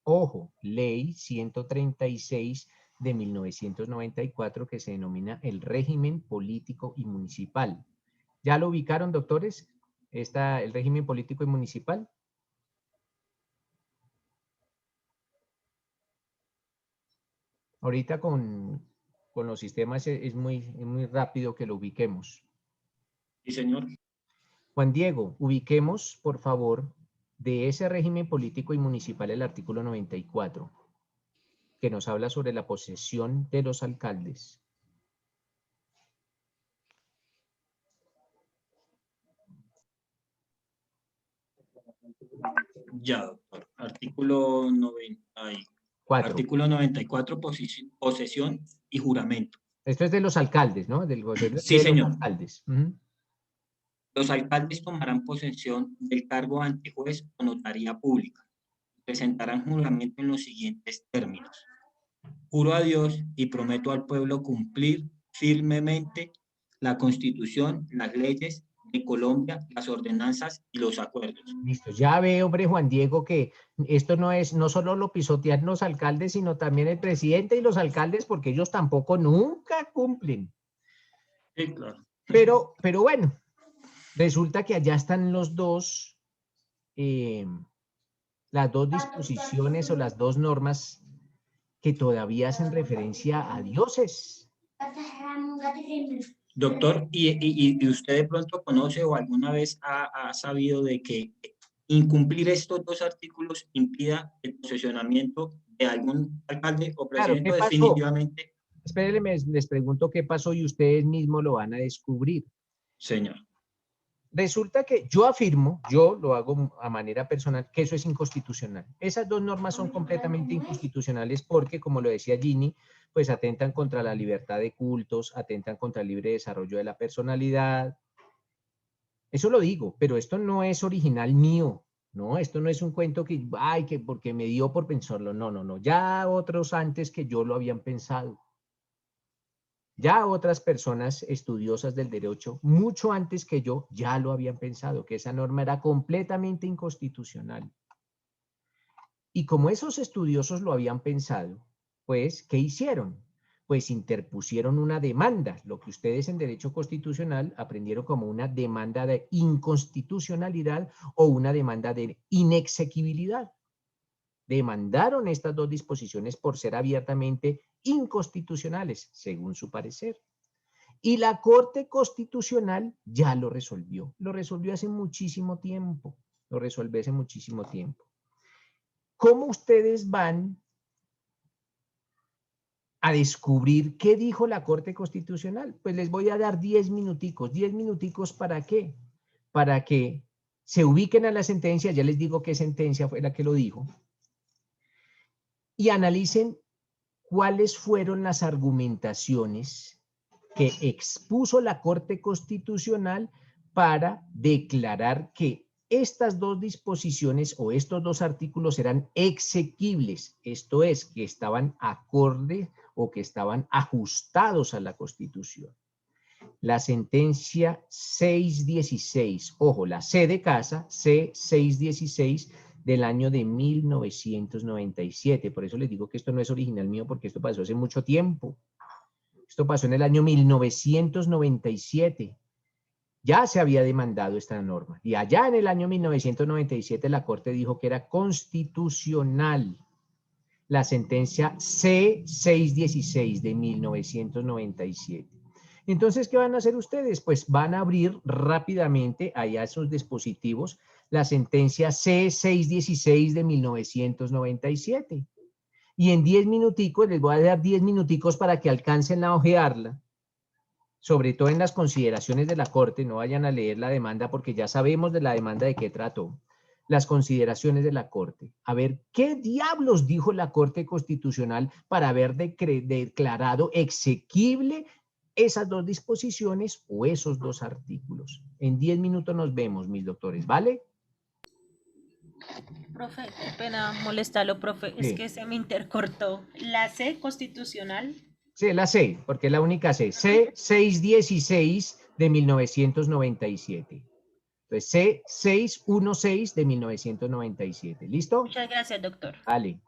Ojo, ley 136 de 1994 que se denomina el régimen político y municipal. ¿Ya lo ubicaron, doctores? El régimen político y municipal. Ahorita con los sistemas es muy rápido que lo ubiquemos. Sí, señor. Juan Diego, ubiquemos, por favor, de ese régimen político y municipal el artículo 94, que nos habla sobre la posesión de los alcaldes. Ya, doctor. Artículo 94. Artículo 94, posesión y juramento. Esto es de los alcaldes, ¿no? Sí, señor. Los alcaldes. Los alcaldes tomarán posesión del cargo ante juez o notaría pública. Presentarán juramento en los siguientes términos. Juro a Dios y prometo al pueblo cumplir firmemente la Constitución, las leyes de Colombia, las ordenanzas y los acuerdos. Listo, ya ve, hombre, Juan Diego, que esto no solo lo pisotean los alcaldes, sino también el presidente y los alcaldes, porque ellos tampoco nunca cumplen. Sí, claro. Pero bueno, resulta que allá están las dos disposiciones o las dos normas que todavía hacen referencia a dioses. Doctor, ¿y usted de pronto conoce o alguna vez ha sabido de que incumplir estos dos artículos impida el posesionamiento de algún alcalde o Claro, presidente ¿qué pasó? definitivamente? Espérenme, les pregunto qué pasó y ustedes mismos lo van a descubrir. Señor. Resulta que yo afirmo, yo lo hago a manera personal, que eso es inconstitucional. Esas dos normas son completamente inconstitucionales porque, como lo decía Ginny, pues atentan contra la libertad de cultos, atentan contra el libre desarrollo de la personalidad. Eso lo digo, pero esto no es original mío, ¿no? Esto no es un cuento que, ay, que porque me dio por pensarlo. No, no, no. Ya otros antes que yo lo habían pensado. Ya otras personas estudiosas del derecho, mucho antes que yo, ya lo habían pensado, que esa norma era completamente inconstitucional. Y como esos estudiosos lo habían pensado, pues, ¿qué hicieron? Pues interpusieron una demanda, lo que ustedes en derecho constitucional aprendieron como una demanda de inconstitucionalidad o una demanda de inexequibilidad. Demandaron estas dos disposiciones por ser abiertamente inconstitucionales, según su parecer. Y la Corte Constitucional ya lo resolvió hace muchísimo tiempo, lo resolvió hace muchísimo tiempo. ¿Cómo ustedes van a descubrir qué dijo la Corte Constitucional? Pues les voy a dar 10 minuticos ¿para qué? Para que se ubiquen a la sentencia, ya les digo qué sentencia fue la que lo dijo, y analicen cuáles fueron las argumentaciones que expuso la Corte Constitucional para declarar que estas dos disposiciones o estos dos artículos eran exequibles, esto es, que estaban acorde o que estaban ajustados a la Constitución. La sentencia 616, ojo, la C de casa, C616 del año de 1997. Por eso les digo que esto no es original mío, porque esto pasó hace mucho tiempo. Esto pasó en el año 1997. Ya se había demandado esta norma. Y allá en el año 1997 la Corte dijo que era constitucional. La sentencia C616 de 1997. Entonces, ¿qué van a hacer ustedes? Pues van a abrir rápidamente allá sus dispositivos la sentencia C616 de 1997. Y en 10 minuticos, les voy a dar 10 minuticos para que alcancen a ojearla, sobre todo en las consideraciones de la Corte, no vayan a leer la demanda porque ya sabemos de la demanda de qué trató. Las consideraciones de la Corte. A ver, ¿qué diablos dijo la Corte Constitucional para haber declarado exequible esas dos disposiciones o esos dos artículos? En 10 minutos nos vemos, mis doctores, ¿vale? Profe, qué pena molestarlo, profe, es Sí. que se me intercortó. La C constitucional. Sí, la C, porque es la única C. C616 de 1997. Entonces, C616 de 1997. ¿Listo? Muchas gracias, doctor. Vale.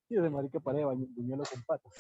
Y ese marica para de buñuelo con patas.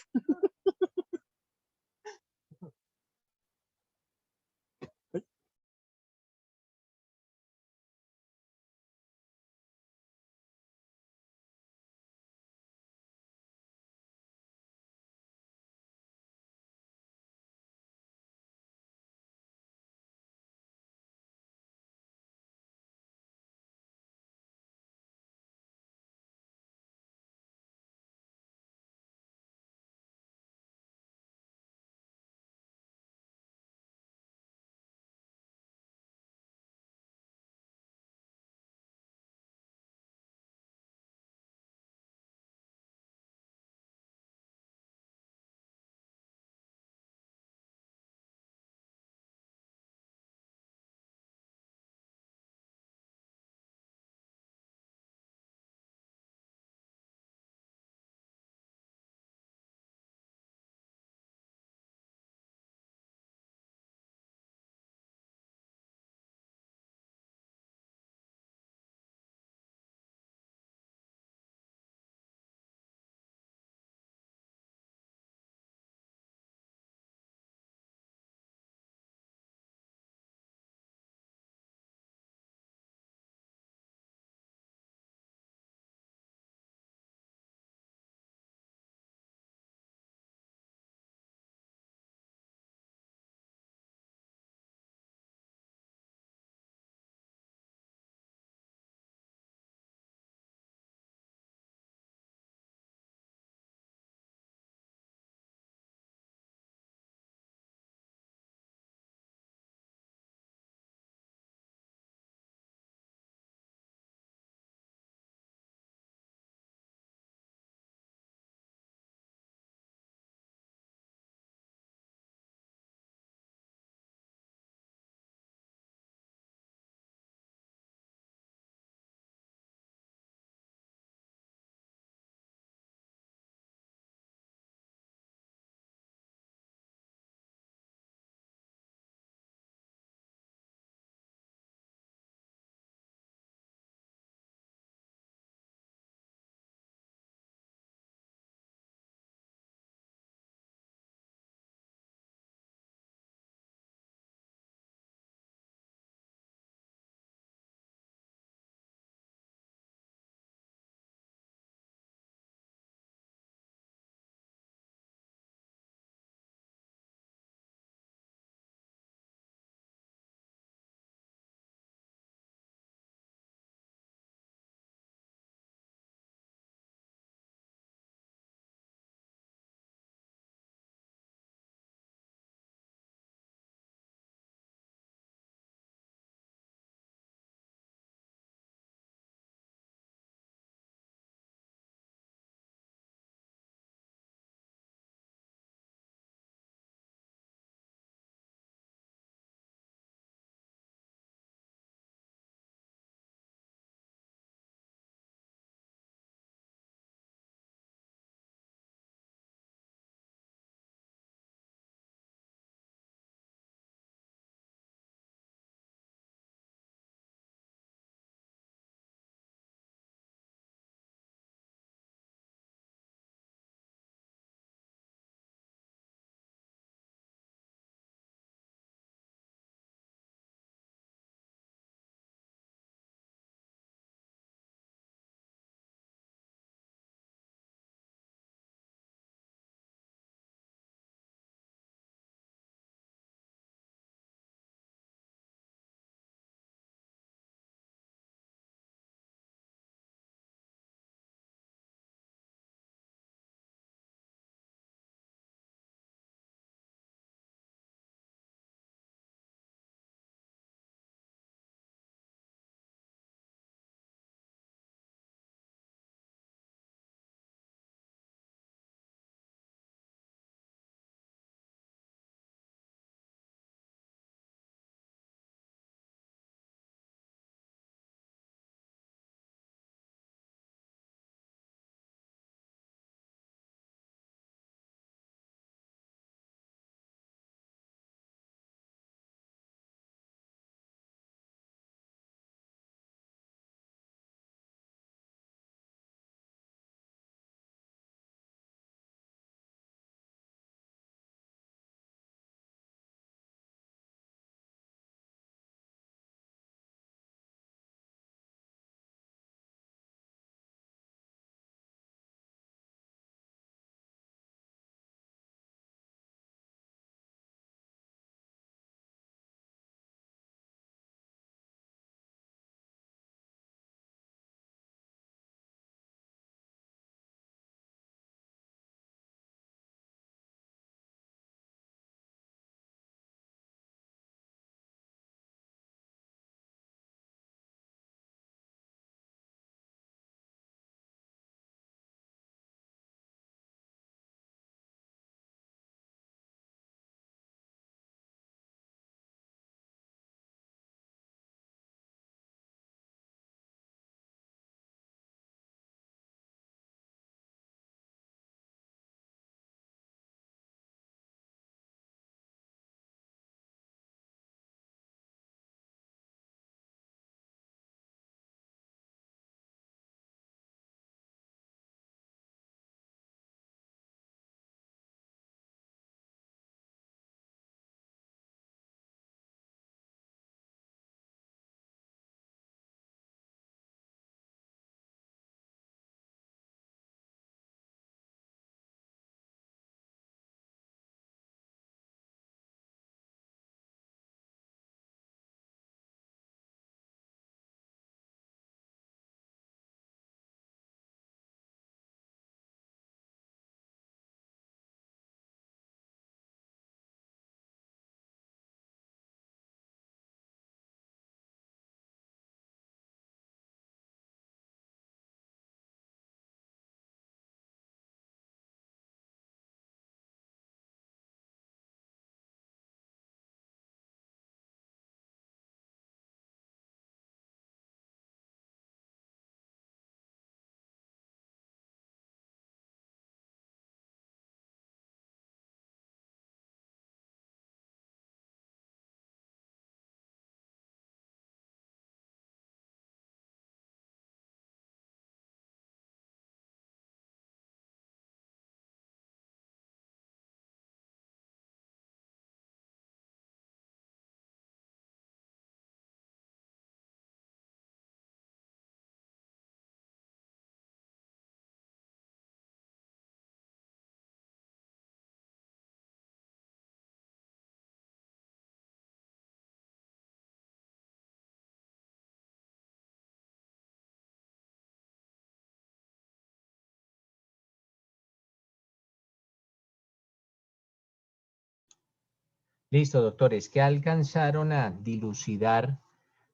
Listo, doctores. ¿Qué alcanzaron a dilucidar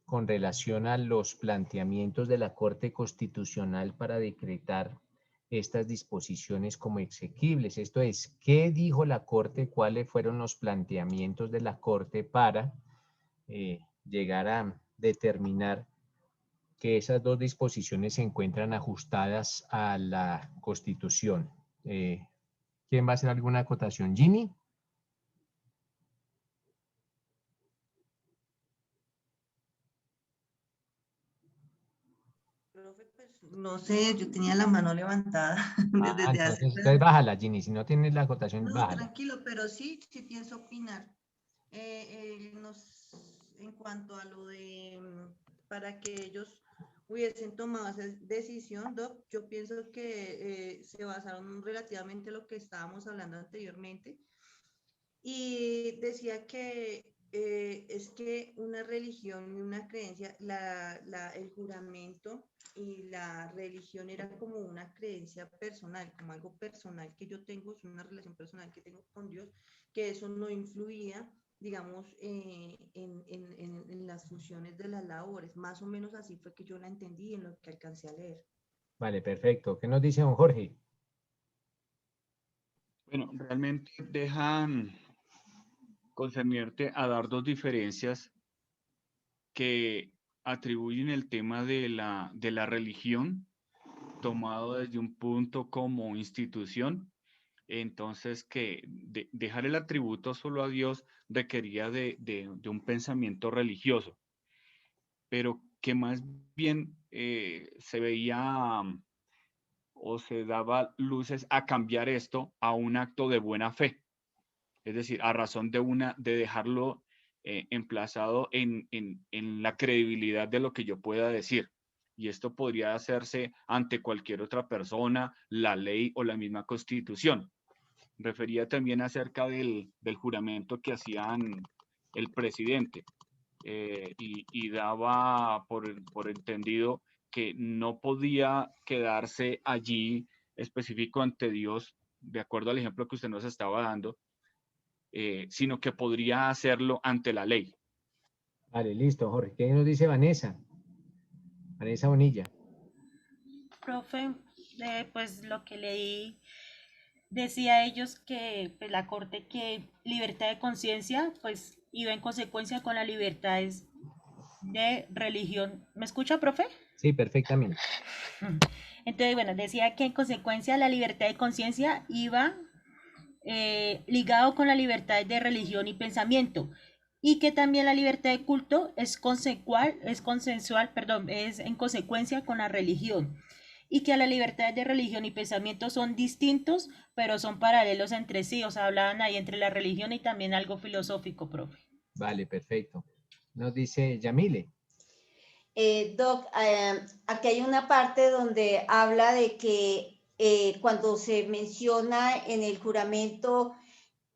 con relación a los planteamientos de la Corte Constitucional para decretar estas disposiciones como exequibles? Esto es, ¿qué dijo la Corte? ¿Cuáles fueron los planteamientos de la Corte para llegar a determinar que esas dos disposiciones se encuentran ajustadas a la Constitución? ¿Quién va a hacer alguna acotación? ¿Ginny? No sé, yo tenía la mano levantada desde hace... Entonces bájala, Ginny. Si no tienes la acotación, No, bájala. tranquilo, pero sí pienso opinar. En cuanto a lo de, para que ellos hubiesen tomado esa decisión, Doc, yo pienso que se basaron relativamente en lo que estábamos hablando anteriormente. Y decía que es que una religión y una creencia, el juramento y la religión era como una creencia personal, como algo personal que yo tengo, es una relación personal que tengo con Dios, que eso no influía, digamos, en las funciones de las labores. Más o menos así fue que yo la entendí en lo que alcancé a leer. Vale, perfecto. ¿Qué nos dice don Jorge? Bueno, realmente dejan concerniente a dar dos diferencias que atribuyen el tema de la religión tomado desde un punto como institución. Entonces, que dejar el atributo solo a Dios requería de un pensamiento religioso, pero que más bien se veía o se daba luces a cambiar esto a un acto de buena fe. Es decir, a razón de dejarlo emplazado en la credibilidad de lo que yo pueda decir. Y esto podría hacerse ante cualquier otra persona, la ley o la misma Constitución. Refería también acerca del juramento que hacían el presidente y daba por entendido que no podía quedarse allí específico ante Dios, de acuerdo al ejemplo que usted nos estaba dando, sino que podría hacerlo ante la ley. Vale, listo, Jorge. ¿Qué nos dice Vanessa? Vanessa Bonilla. Profe, pues lo que leí, decía ellos que pues, la Corte que libertad de conciencia pues iba en consecuencia con las libertades de religión. ¿Me escucha, profe? Sí, perfectamente. Entonces, bueno, decía que en consecuencia la libertad de conciencia iba ligado con la libertad de religión y pensamiento, y que también la libertad de culto es en consecuencia con la religión, y que la libertad de religión y pensamiento son distintos, pero son paralelos entre sí. O sea, hablaban ahí entre la religión y también algo filosófico, profe. Vale, perfecto. Nos dice Yamile. Doc, aquí hay una parte donde habla de que cuando se menciona en el juramento,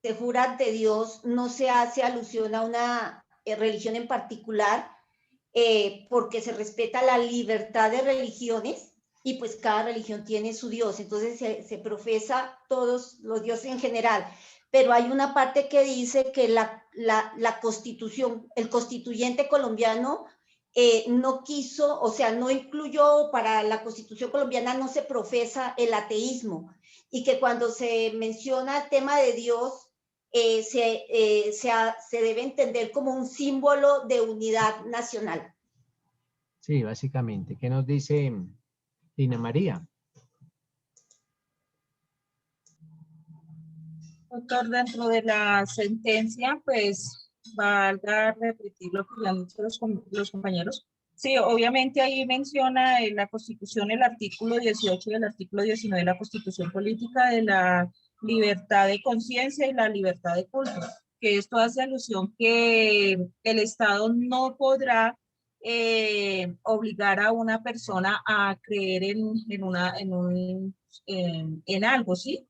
se jura ante Dios, no se hace alusión a una religión en particular, porque se respeta la libertad de religiones y pues cada religión tiene su Dios, entonces se profesa todos los dioses en general. Pero hay una parte que dice que la Constitución, el constituyente colombiano no quiso, o sea, no incluyó, para la Constitución colombiana no se profesa el ateísmo, y que cuando se menciona el tema de Dios, se debe entender como un símbolo de unidad nacional. Sí, básicamente. ¿Qué nos dice Dina María? Doctor, dentro de la sentencia, pues, valga repetir lo que han dicho los compañeros. Sí, obviamente ahí menciona en la Constitución el artículo 18 y el artículo 19 de la Constitución Política de la libertad de conciencia y la libertad de culto, que esto hace alusión que el Estado no podrá obligar a una persona a creer en algo, ¿sí?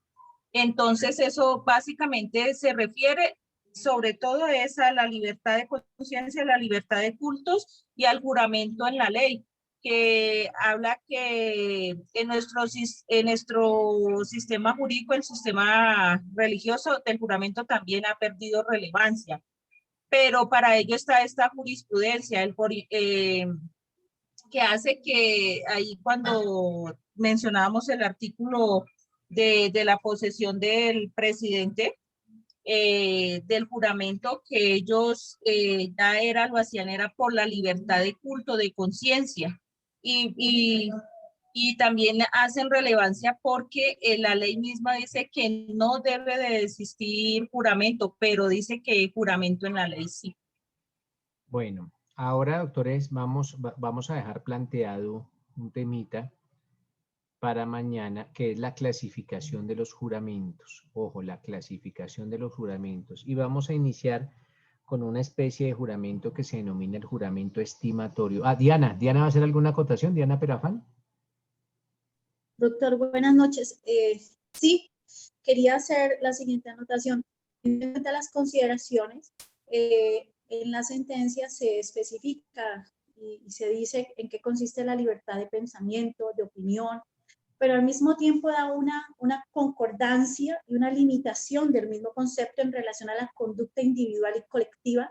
Entonces eso básicamente se refiere sobre todo es a la libertad de conciencia, la libertad de cultos y al juramento en la ley. que habla que en nuestro sistema jurídico, el sistema religioso del juramento también ha perdido relevancia, pero para ello está esta jurisprudencia, que hace que ahí cuando mencionábamos el artículo de la posesión del presidente, del juramento, que ellos ya lo hacían era por la libertad de culto, de conciencia, y también hacen relevancia porque la ley misma dice que no debe de existir juramento, pero dice que juramento en la ley sí. Bueno, ahora, doctores, vamos a dejar planteado un temita para mañana, que es la clasificación de los juramentos. Ojo, la clasificación de los juramentos. Y vamos a iniciar con una especie de juramento que se denomina el juramento estimatorio. Diana ¿va a hacer alguna acotación? Diana Perafán. Doctor, buenas noches. Sí, quería hacer la siguiente anotación. En cuenta las consideraciones, en la sentencia se especifica y se dice en qué consiste la libertad de pensamiento, de opinión, pero al mismo tiempo da una concordancia y una limitación del mismo concepto en relación a la conducta individual y colectiva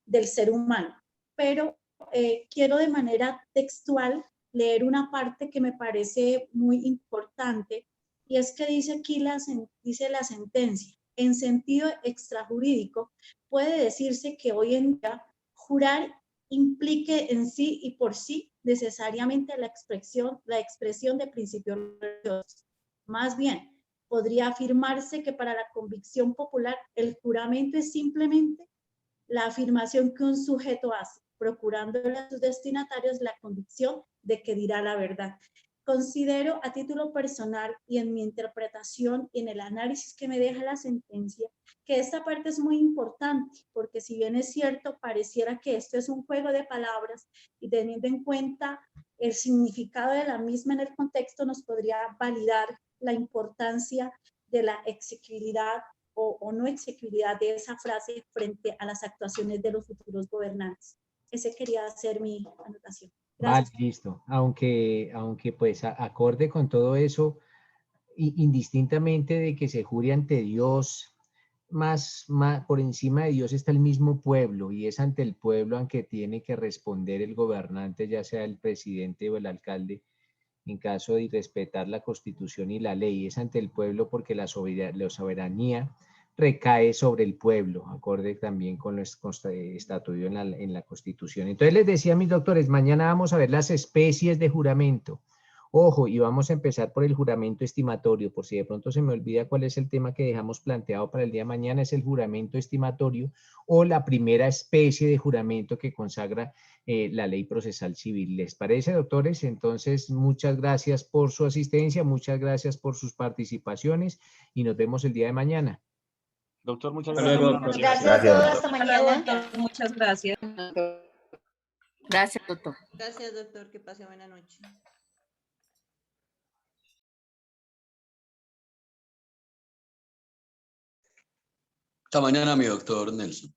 del ser humano. Pero quiero de manera textual leer una parte que me parece muy importante, y es que dice aquí dice la sentencia: en sentido extrajurídico, puede decirse que hoy en día jurar implique en sí y por sí necesariamente la expresión de principios religiosos. Más bien, podría afirmarse que para la convicción popular el juramento es simplemente la afirmación que un sujeto hace, procurándole a sus destinatarios la convicción de que dirá la verdad. Considero a título personal y en mi interpretación y en el análisis que me deja la sentencia que esta parte es muy importante, porque si bien es cierto, pareciera que esto es un juego de palabras, y teniendo en cuenta el significado de la misma en el contexto, nos podría validar la importancia de la exequibilidad o no exequibilidad de esa frase frente a las actuaciones de los futuros gobernantes. Ese quería ser mi anotación. Vale, listo. Aunque pues acorde con todo eso, indistintamente de que se jure ante Dios, más por encima de Dios está el mismo pueblo, y es ante el pueblo ante que tiene que responder el gobernante, ya sea el presidente o el alcalde, en caso de irrespetar la Constitución y la ley. Es ante el pueblo porque la soberanía recae sobre el pueblo, acorde también con lo estatuido en la Constitución. Entonces les decía a mis doctores, mañana vamos a ver las especies de juramento. Ojo, y vamos a empezar por el juramento estimatorio, por si de pronto se me olvida cuál es el tema que dejamos planteado para el día de mañana. Es el juramento estimatorio, o la primera especie de juramento que consagra la ley procesal civil. ¿Les parece, doctores? Entonces, muchas gracias por su asistencia, muchas gracias por sus participaciones, y nos vemos el día de mañana. Doctor, muchas gracias. Gracias a todos, hasta mañana. Muchas gracias. Gracias, doctor. Gracias, doctor. Que pase buena noche. Hasta mañana, mi doctor Nelson.